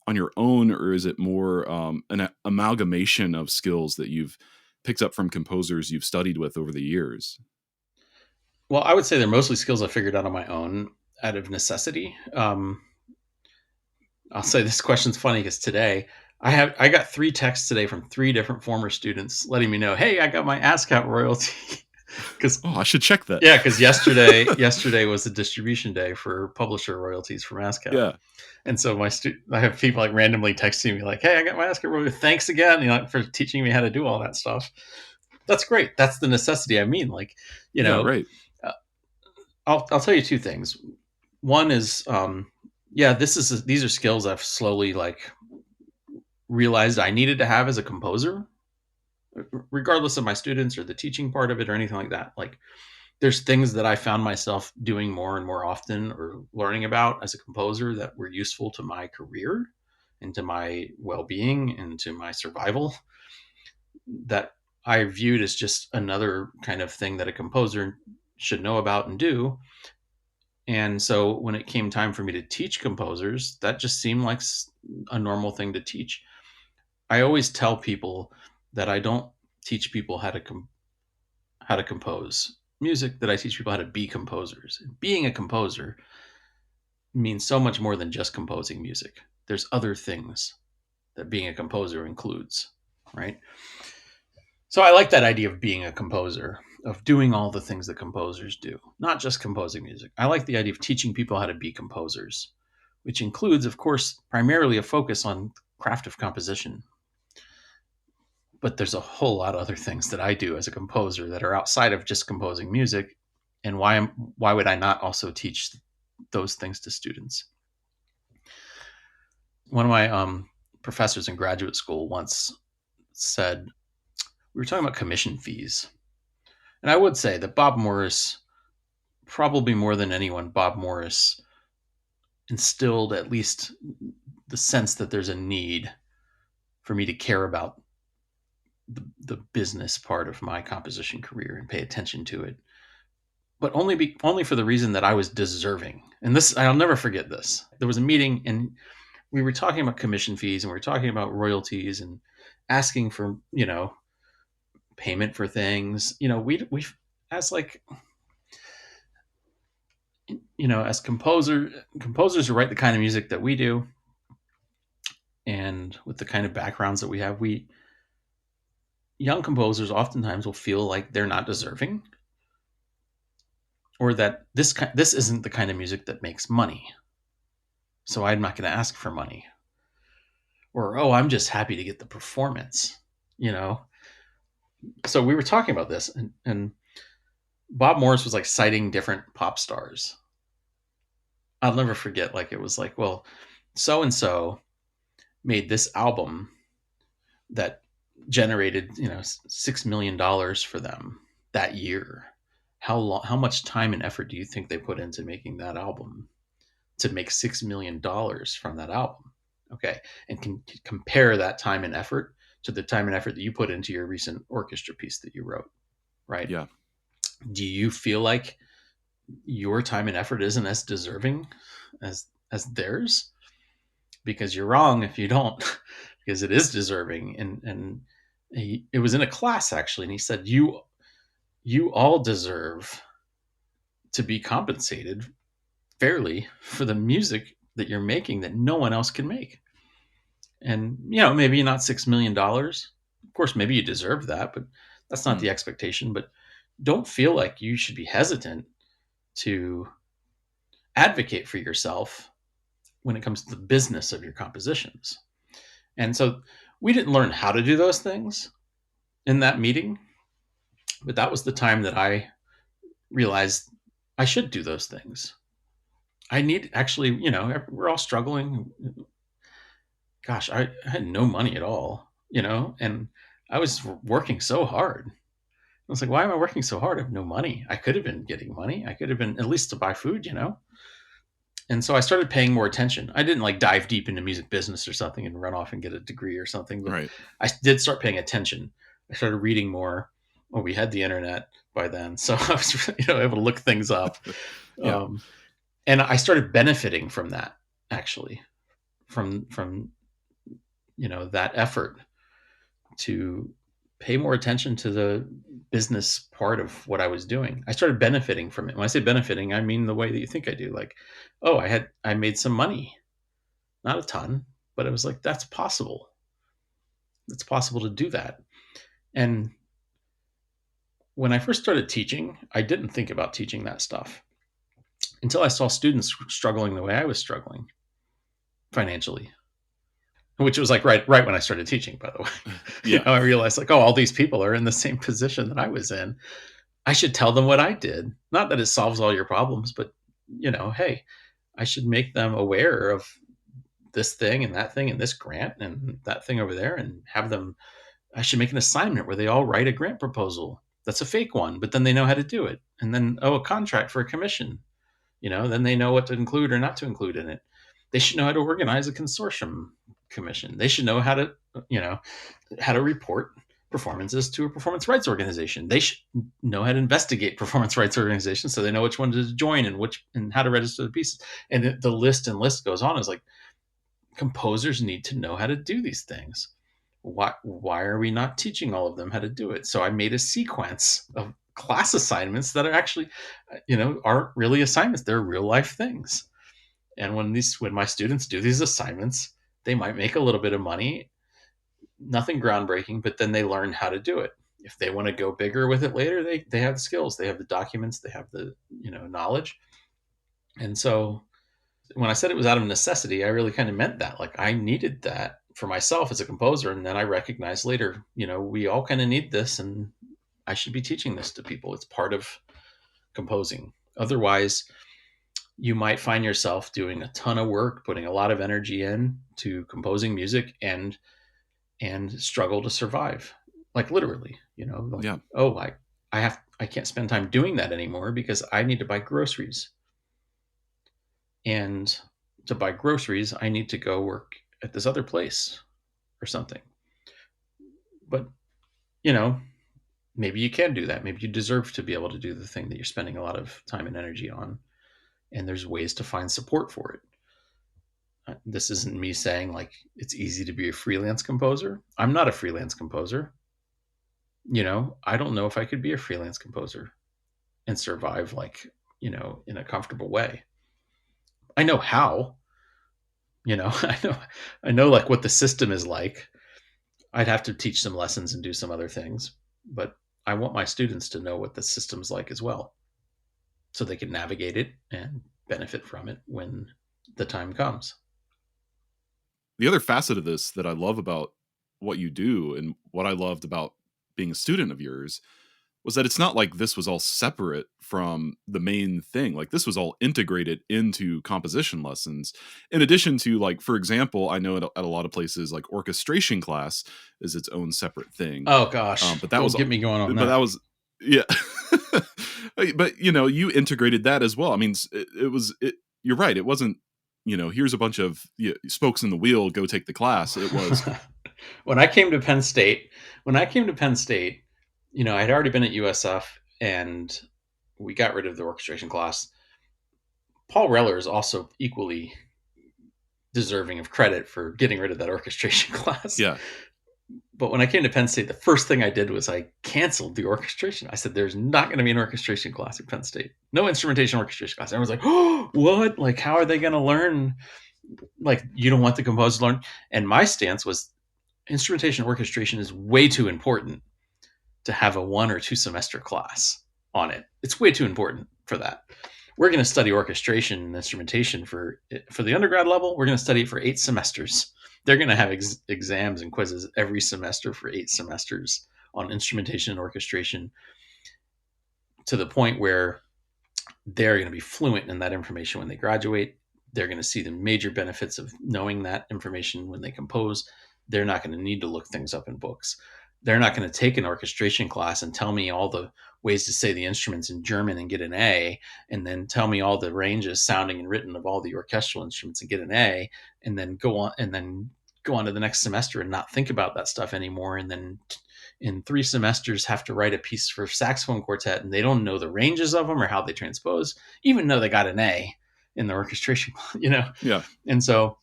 on your own, or is it more an amalgamation of skills that you've picked up from composers you've studied with over the years? Well, I would say they're mostly skills I figured out on my own out of necessity. I'll say this question's funny because today I got 3 texts today from 3 different former students letting me know, hey, I got my ASCAP royalty. I should check that. Yeah, because yesterday was the distribution day for publisher royalties from ASCAP. Yeah. And so I have people like randomly texting me like, hey, I got my ASCAP royalty. Thanks again, for teaching me how to do all that stuff. That's great. That's the necessity I mean. Right. I'll tell you 2 things. One is, these are skills I've slowly realized I needed to have as a composer, regardless of my students or the teaching part of it or anything like that. There's things that I found myself doing more and more often or learning about as a composer that were useful to my career and to my well-being and to my survival that I viewed as just another kind of thing that a composer should know about and do. And so when it came time for me to teach composers, that just seemed like a normal thing to teach. I always tell people that I don't teach people how to compose music, that I teach people how to be composers. Being a composer means so much more than just composing music. There's other things that being a composer includes, right? So I like that idea of being a composer, of doing all the things that composers do, not just composing music. I like the idea of teaching people how to be composers, which includes, of course, primarily a focus on craft of composition. But there's a whole lot of other things that I do as a composer that are outside of just composing music. And why would I not also teach those things to students? One of my professors in graduate school once said, we were talking about commission fees. And I would say that Bob Morris, probably more than anyone, Bob Morris instilled at least the sense that there's a need for me to care about the business part of my composition career and pay attention to it, but only for the reason that I was deserving. And this, I'll never forget this. There was a meeting and we were talking about commission fees and we were talking about royalties, and asking for, payment for things. We as like, as composers who write the kind of music that we do, and with the kind of backgrounds that we have, we young composers oftentimes will feel like they're not deserving, or that this isn't the kind of music that makes money, so I'm not going to ask for money, or oh, I'm just happy to get the performance. you know so we were talking about this, and Bob Morris was like citing different pop stars. I'll never forget, like, it was like, well, so and so made this album that generated, $6 million for them that year. How much time and effort do you think they put into making that album to make $6 million from that album? Okay, and can compare that time and effort to the time and effort that you put into your recent orchestra piece that you wrote, right? Yeah. Do you feel like your time and effort isn't as deserving as theirs? Because you're wrong if you don't, because it is deserving. And it was in a class actually, and he said, you all deserve to be compensated fairly for the music that you're making that no one else can make. And maybe not $6 million. Of course, maybe you deserve that, but that's not the expectation. But don't feel like you should be hesitant to advocate for yourself when it comes to the business of your compositions. And so we didn't learn how to do those things in that meeting, but that was the time that I realized I should do those things. I need, actually, we're all struggling. Gosh, I had no money at all, and I was working so hard. I was like, why am I working so hard? I have no money. I could have been getting money. I could have been at least to buy food. And so I started paying more attention. I didn't like dive deep into music business or something and run off and get a degree or something, but Right. I did start paying attention. I started reading more. Well, we had the internet by then, so I was able to look things up. Yeah. And I started benefiting from that, actually, from that effort to pay more attention to the business part of what I was doing. I started benefiting from it. When I say benefiting, I mean the way that you think I do. Like, oh, I made some money, not a ton, but it was like, that's possible. It's possible to do that. And when I first started teaching, I didn't think about teaching that stuff until I saw students struggling the way I was struggling financially, which was like right when I started teaching, by the way. Yeah. I realized, like, oh, all these people are in the same position that I was in. I should tell them what I did. Not that it solves all your problems, but hey, I should make them aware of this thing and this grant and that thing over there, and have them. I should make an assignment where they all write a grant proposal. That's a fake one, but then they know how to do it. And then, a contract for a commission. Then they know what to include or not to include in it. They should know how to organize a consortium commission. They should know how to report performances to a performance rights organization. They should know how to investigate performance rights organizations, so they know which one to join and how to register the pieces. And the list goes on. It's like, composers need to know how to do these things. Why are we not teaching all of them how to do it? So I made a sequence of class assignments that are actually, aren't really assignments. They're real life things. And when my students do these assignments, they might make a little bit of money, nothing groundbreaking, but then they learn how to do it. If they want to go bigger with it later, they have the skills, they have the documents, they have the knowledge. And so when I said it was out of necessity, I really kind of meant that. Like, I needed that for myself as a composer, and then I recognized later, we all kind of need this, and I should be teaching this to people. It's part of composing. Otherwise, you might find yourself doing a ton of work, putting a lot of energy in to composing music, and struggle to survive. Like, literally, like, Yeah. oh, I can't spend time doing that anymore because I need to buy groceries. And to buy groceries, I need to go work at this other place or something. But, maybe you can do that. Maybe you deserve to be able to do the thing that you're spending a lot of time and energy on. And there's ways to find support for it. This isn't me saying like it's easy to be a freelance composer. I'm not a freelance composer. I don't know if I could be a freelance composer and survive like, in a comfortable way. I know how, I know like what the system is like. I'd have to teach some lessons and do some other things, but I want my students to know what the system's like as well, so they can navigate it and benefit from it when the time comes. The other facet of this that I love about what you do and what I loved about being a student of yours was that it's not like this was all separate from the main thing. Like this was all integrated into composition lessons. In addition to, like, for example, I know at a lot of places like orchestration class is its own separate thing. Oh gosh, But that don't was, get me going on but that. that was, yeah. But you integrated that as well. I mean, you're right. It wasn't, here's a bunch of spokes in the wheel, go take the class. It was, when I came to Penn State, I had already been at USF and we got rid of the orchestration class. Paul Reller is also equally deserving of credit for getting rid of that orchestration class. yeah. But when I came to Penn State, the first thing I did was I canceled the orchestration. I said, there's not going to be an orchestration class at Penn State. No instrumentation orchestration class. Everyone's like, oh, what? Like, how are they going to learn? Like, you don't want the composer to learn? And my stance was instrumentation orchestration is way too important to have a 1 or 2 semester class on it. It's way too important for that. We're going to study orchestration and instrumentation for the undergrad level. We're going to study it for 8 semesters. They're going to have exams and quizzes every semester for 8 semesters on instrumentation and orchestration, to the point where they're going to be fluent in that information when they graduate. They're going to see the major benefits of knowing that information when they compose. They're not going to need to look things up in books. They're not going to take an orchestration class and tell me all the ways to say the instruments in German and get an A, and then tell me all the ranges sounding and written of all the orchestral instruments and get an A, and then go on to the next semester and not think about that stuff anymore. And then in 3 semesters have to write a piece for saxophone quartet, and they don't know the ranges of them or how they transpose, even though they got an A in the orchestration, Yeah. And so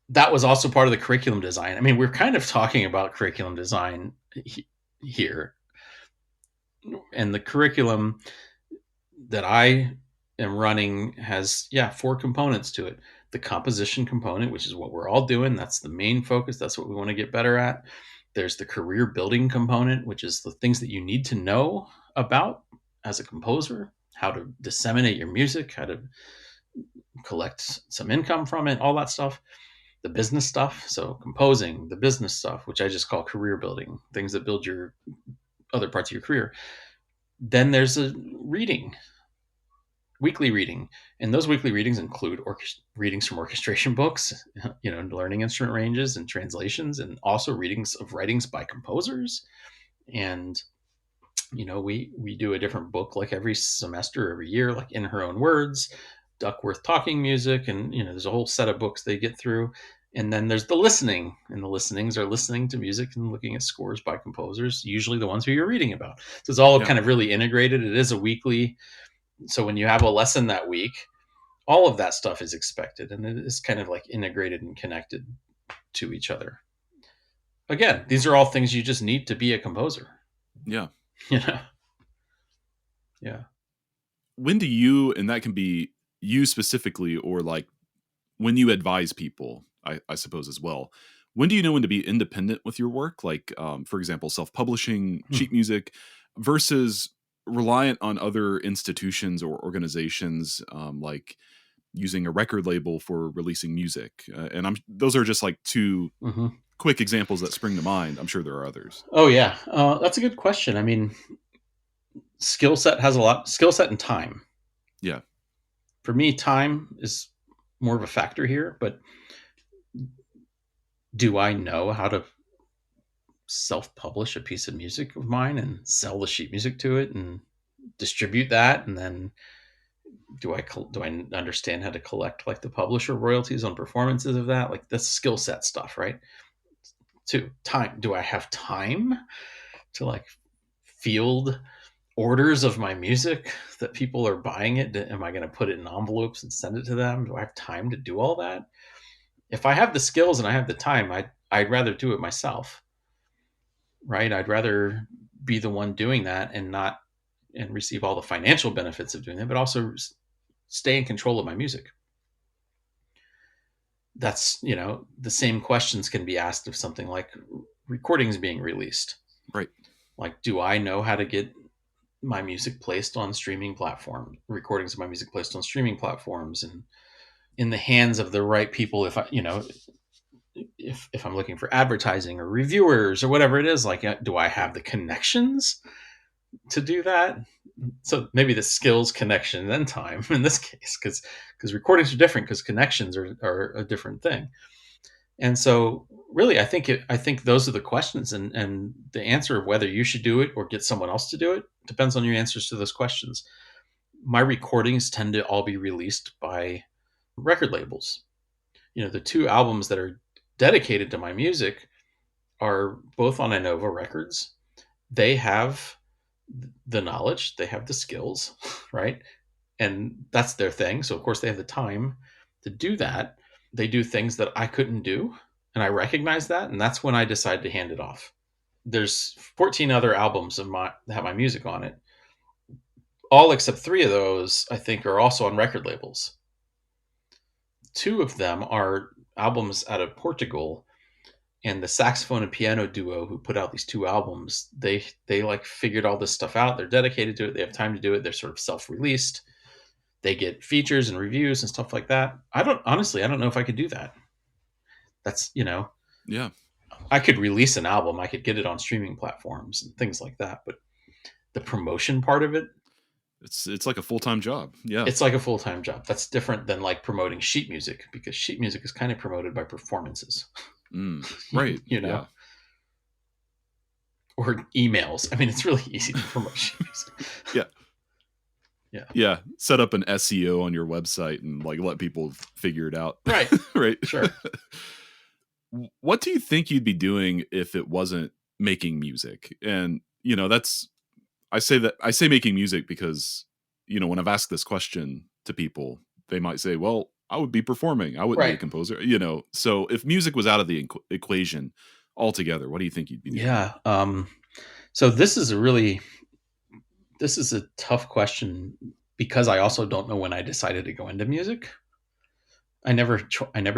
that was also part of the curriculum design. I mean, we're kind of talking about curriculum design here. And the curriculum that I am running has, 4 components to it. The composition component, which is what we're all doing. That's the main focus. That's what we want to get better at. There's the career building component, which is the things that you need to know about as a composer, how to disseminate your music, how to collect some income from it, all that stuff. The business stuff, so composing, the business stuff, which I just call career building, things that build your other parts of your career. Then there's a weekly reading, and those weekly readings include readings from orchestration books, learning instrument ranges and translations, and also readings of writings by composers. And we do a different book like every semester, every year, like In Her Own Words, Duckworth Talking Music, and there's a whole set of books they get through. And then there's the listening, and the listenings are listening to music and looking at scores by composers, usually the ones who you're reading about. So it's all kind of really integrated. It is a weekly. So when you have a lesson that week, all of that stuff is expected, and it is kind of like integrated and connected to each other. Again, these are all things you just need to be a composer. Yeah. Yeah. When do you, and that can be you specifically, or like when you advise people, I suppose as well, when do you know when to be independent with your work? Like, for example, self-publishing sheet music versus reliant on other institutions or organizations, like using a record label for releasing music. And those are just like 2 quick examples that spring to mind. I'm sure there are others. Oh yeah. That's a good question. I mean, skill set and time. Yeah. For me, time is more of a factor here, but do I know how to self-publish a piece of music of mine and sell the sheet music to it and distribute that? And then do I understand how to collect like the publisher royalties on performances of that? Like that's skill set stuff, right? To time. Do I have time to like field orders of my music that people are buying it? Am I going to put it in envelopes and send it to them? Do I have time to do all that? If I have the skills and I have the time, I'd rather do it myself, right? I'd rather be the one doing that and not and receive all the financial benefits of doing that, but also stay in control of my music. That's, the same questions can be asked of something like recordings being released. Right. Like, do I know how to get my music placed on streaming platforms, recordings of my music placed on streaming platforms and in the hands of the right people? If I, if I'm looking for advertising or reviewers or whatever it is, like, do I have the connections to do that? So maybe the skills, connection, and then time in this case, because recordings are different, because connections are a different thing. And so really, I think those are the questions, and the answer of whether you should do it or get someone else to do it depends on your answers to those questions. My recordings tend to all be released by record labels. The two albums that are dedicated to my music are both on Innova Records. They have the knowledge, they have the skills, right? And that's their thing. So of course they have the time to do that. They do things that I couldn't do, and I recognize that, and that's when I decide to hand it off. There's 14 other albums of my that have my music on it. All except 3 of those, I think, are also on record labels. 2 of them are albums out of Portugal, and the saxophone and piano duo who put out these 2 albums, they like figured all this stuff out. They're dedicated to it. They have time to do it. They're sort of self-released. They get features and reviews and stuff like that. I don't know if I could do that. That's, Yeah. I could release an album, I could get it on streaming platforms and things like that, but the promotion part of it, It's like a full-time job. Yeah. it's like a full-time job. That's different than like promoting sheet music, because sheet music is kind of promoted by performances. Right. you know, Yeah. or emails. I mean, it's really easy to promote sheet music. Yeah. Yeah. Yeah. Set up an SEO on your website and like let people figure it out. Right. Right. Sure. What do you think you'd be doing if it wasn't making music? And, I say making music because, when I've asked this question to people, they might say, well, I would be performing. I wouldn't be a Right. composer, So if music was out of the equation altogether, what do you think you'd be doing? Yeah. So this is a tough question, because I also don't know when I decided to go into music. I never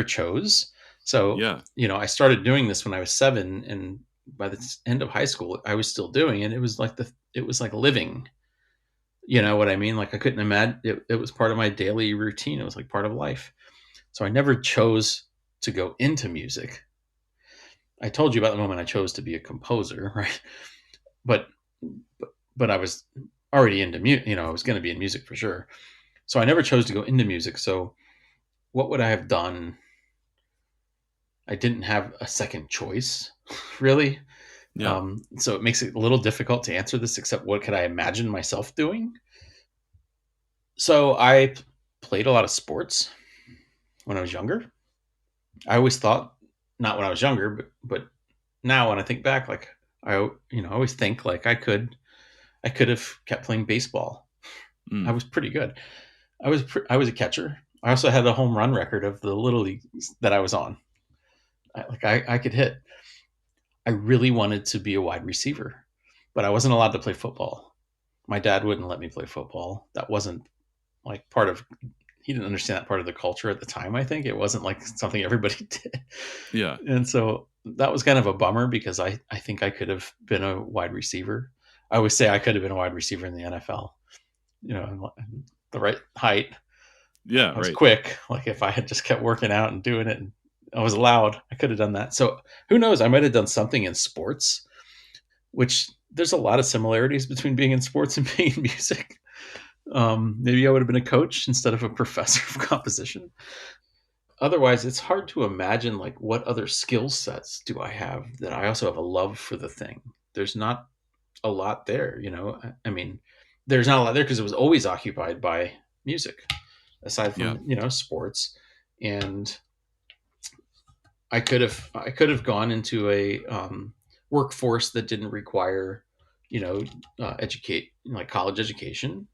chose. So, Yeah. I started doing this when I was 7, and by the end of high school, I was still doing it. It was like living. You know what I mean? Like, I couldn't imagine it was part of my daily routine. It was like part of life. So I never chose to go into music. I told you about the moment I chose to be a composer, right? But but I was already into music. I was going to be in music for sure. So I never chose to go into music. So what would I have done? I didn't have a second choice, really. Yeah. So it makes it a little difficult to answer this, except what could I imagine myself doing? So I played a lot of sports when I was younger. I always thought, not when I was younger, but now when I think back, like I always think like I could have kept playing baseball. I was pretty good. I was a catcher. I also had a home run record of the little leagues that I was on. I could hit. I really wanted to be a wide receiver, but I wasn't allowed to play football. My dad wouldn't let me play football. That wasn't like he didn't understand that part of the culture at the time. I think it wasn't like something everybody did. Yeah. And so that was kind of a bummer, because I think I could have been a wide receiver. I always say I could have been a wide receiver in the NFL, the right height. Yeah. I was Right. quick. Like, if I had just kept working out and doing it and I was allowed, I could have done that. So who knows? I might have done something in sports, which there's a lot of similarities between being in sports and being in music. Maybe I would have been a coach instead of a professor of composition. Otherwise, it's hard to imagine like what other skill sets do I have that I also have a love for the thing. There's not a lot there, I mean, there's not a lot there because it was always occupied by music, aside from sports. And I could have gone into a workforce that didn't require, educate like college education.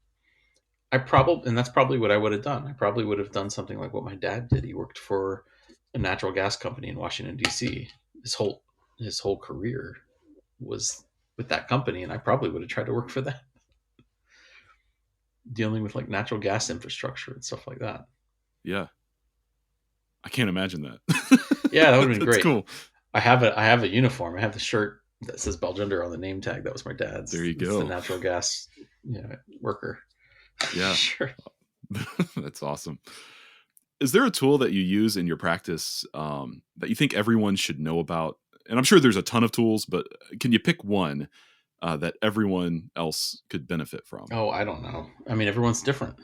And that's probably what I would have done. I probably would have done something like what my dad did. He worked for a natural gas company in Washington D.C. His whole career was with that company, and I probably would have tried to work for that, dealing with like natural gas infrastructure and stuff like that. Yeah. I can't imagine that. Yeah, that would have been That's great. cool. I have a uniform. I have the shirt that says Baljinder on the name tag. That was my dad's. There you It's the go. natural gas, worker. Yeah. Sure. That's awesome. Is there a tool that you use in your practice that you think everyone should know about? And I'm sure there's a ton of tools, but can you pick one that everyone else could benefit from? Oh, I don't know. I mean, everyone's different.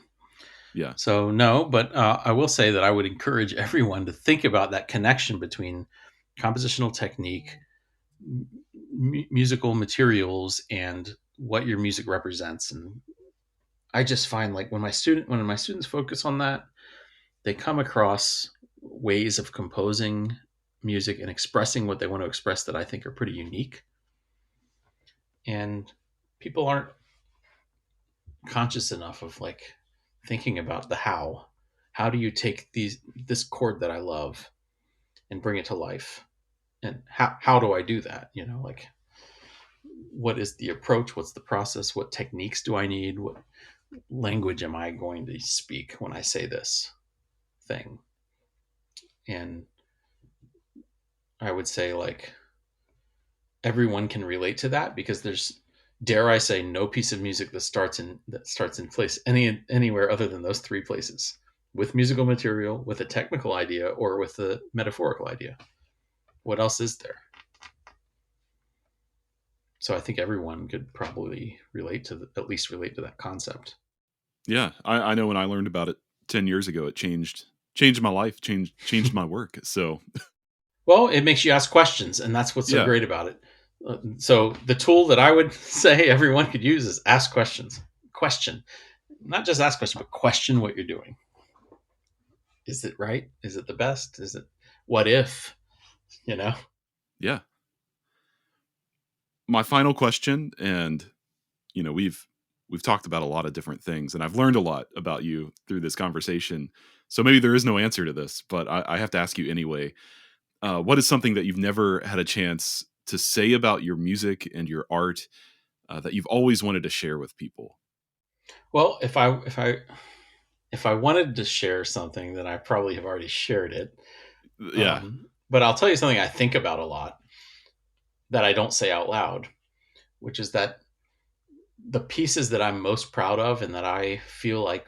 Yeah. So no, but I will say that I would encourage everyone to think about that connection between compositional technique, musical materials, and what your music represents. And I just find like when my students focus on that, they come across ways of composing music and expressing what they want to express that I think are pretty unique. And people aren't conscious enough of like thinking about the how. How do you take this chord that I love and bring it to life? And how do I do that? Like what is the approach? What's the process? What techniques do I need? What language am I going to speak when I say this thing? And I would say like everyone can relate to that because there's, dare I say, no piece of music that starts in place anywhere other than those three places, with musical material, with a technical idea, or with a metaphorical idea. What else is there? So I think everyone could probably at least relate to that concept. Yeah. I know when I learned about it 10 years ago, it changed my life, changed my work. So Well, it makes you ask questions, and that's what's so yeah. great about it. So the tool that I would say everyone could use is ask questions. Question, not just ask questions, but question what you're doing. Is it right? Is it the best? Is it, what if? Yeah. My final question, and we've talked about a lot of different things, and I've learned a lot about you through this conversation. So maybe there is no answer to this, but I have to ask you anyway. What is something that you've never had a chance to say about your music and your art that you've always wanted to share with people? Well, if I wanted to share something, then I probably have already shared it. Yeah. But I'll tell you something I think about a lot that I don't say out loud, which is that the pieces that I'm most proud of and that I feel like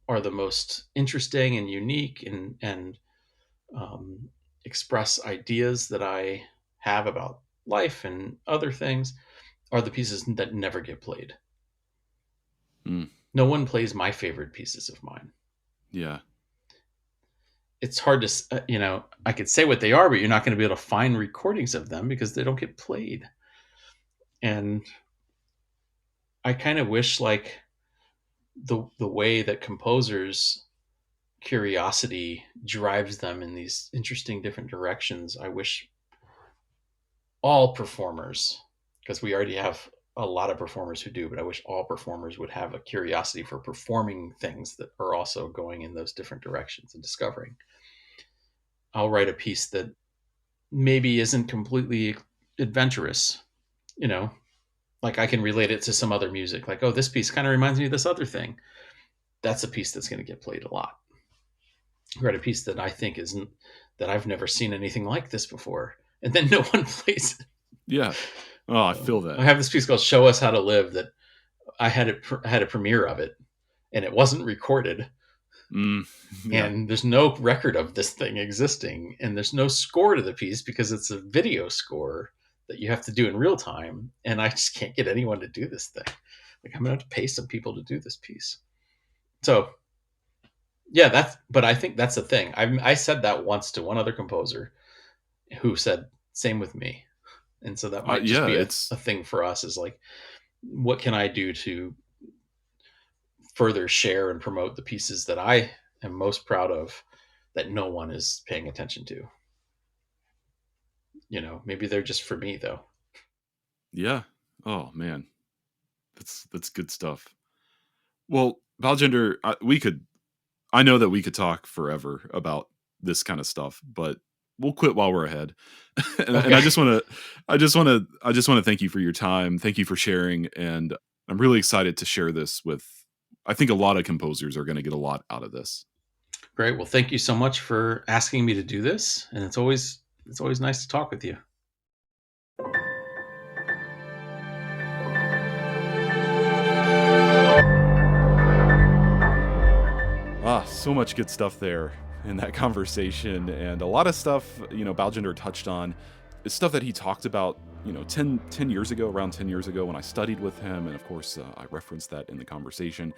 are the most interesting and unique and um, express ideas that I have about life and other things are the pieces that never get played. Mm. No one plays my favorite pieces of mine. Yeah. It's hard to, I could say what they are, but you're not going to be able to find recordings of them because they don't get played. And I kind of wish like the way that composers curiosity drives them in these interesting different directions. I wish all performers, because we already have a lot of performers who do, but I wish all performers would have a curiosity for performing things that are also going in those different directions and discovering. I'll write a piece that maybe isn't completely adventurous, you know, like I can relate it to some other music. Like, oh, this piece kind of reminds me of this other thing. That's a piece that's going to get played a lot. Write a piece that I think isn't, that I've never seen anything like this before, and then no one plays it. Yeah. Oh, I feel that. I have this piece called "Show Us How to Live" that I had a premiere of it, and it wasn't recorded. Yeah. And there's no record of this thing existing, and there's no score to the piece because it's a video score that you have to do in real time, and I just can't get anyone to do this thing. Like, I'm gonna have to pay some people to do this piece. So yeah, but I think that's the thing. I said that once to one other composer who said same with me, and so that might just Yeah, be a it's thing for us, is like, what can I do to further share and promote the pieces that I am most proud of that no one is paying attention to? Maybe they're just for me though. yeah. Oh man. That's good stuff. Well, Baljinder, I know that we could talk forever about this kind of stuff, but we'll quit while we're ahead. And Okay. I just want to thank you for your time. Thank you for sharing. And I'm really excited to share this with, I think a lot of composers are going to get a lot out of this. Great. Well, thank you so much for asking me to do this. And it's always nice to talk with you. So much good stuff there in that conversation, and a lot of stuff, Baljinder touched on is stuff that he talked about, 10 years ago, around 10 years ago when I studied with him. And of course, I referenced that in the conversation.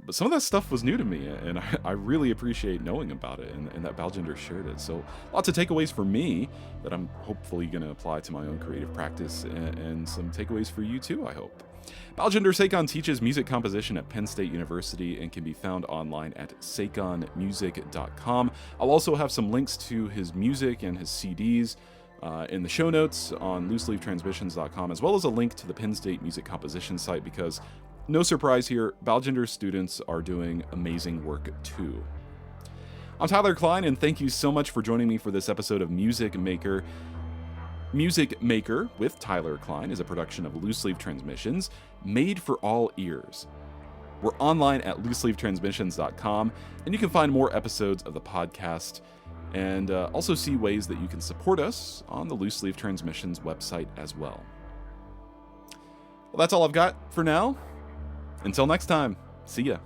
But some of that stuff was new to me, and I really appreciate knowing about it, and that Baljinder shared it. So lots of takeaways for me that I'm hopefully going to apply to my own creative practice, and some takeaways for you too, I hope. Baljinder Sekhon teaches music composition at Penn State University and can be found online at sekhonmusic.com. I'll also have some links to his music and his CDs in the show notes on looseleaftransmissions.com, as well as a link to the Penn State music composition site, because no surprise here, Baljinder's students are doing amazing work too. I'm Tyler Kline, and thank you so much for joining me for this episode of Music Maker. Music Maker with Tyler Kline is a production of Loose Leaf Transmissions, made for all ears. We're online at looseleaftransmissions.com, and you can find more episodes of the podcast and also see ways that you can support us on the Loose Leaf Transmissions website as well. Well, that's all I've got for now. Until next time, see ya.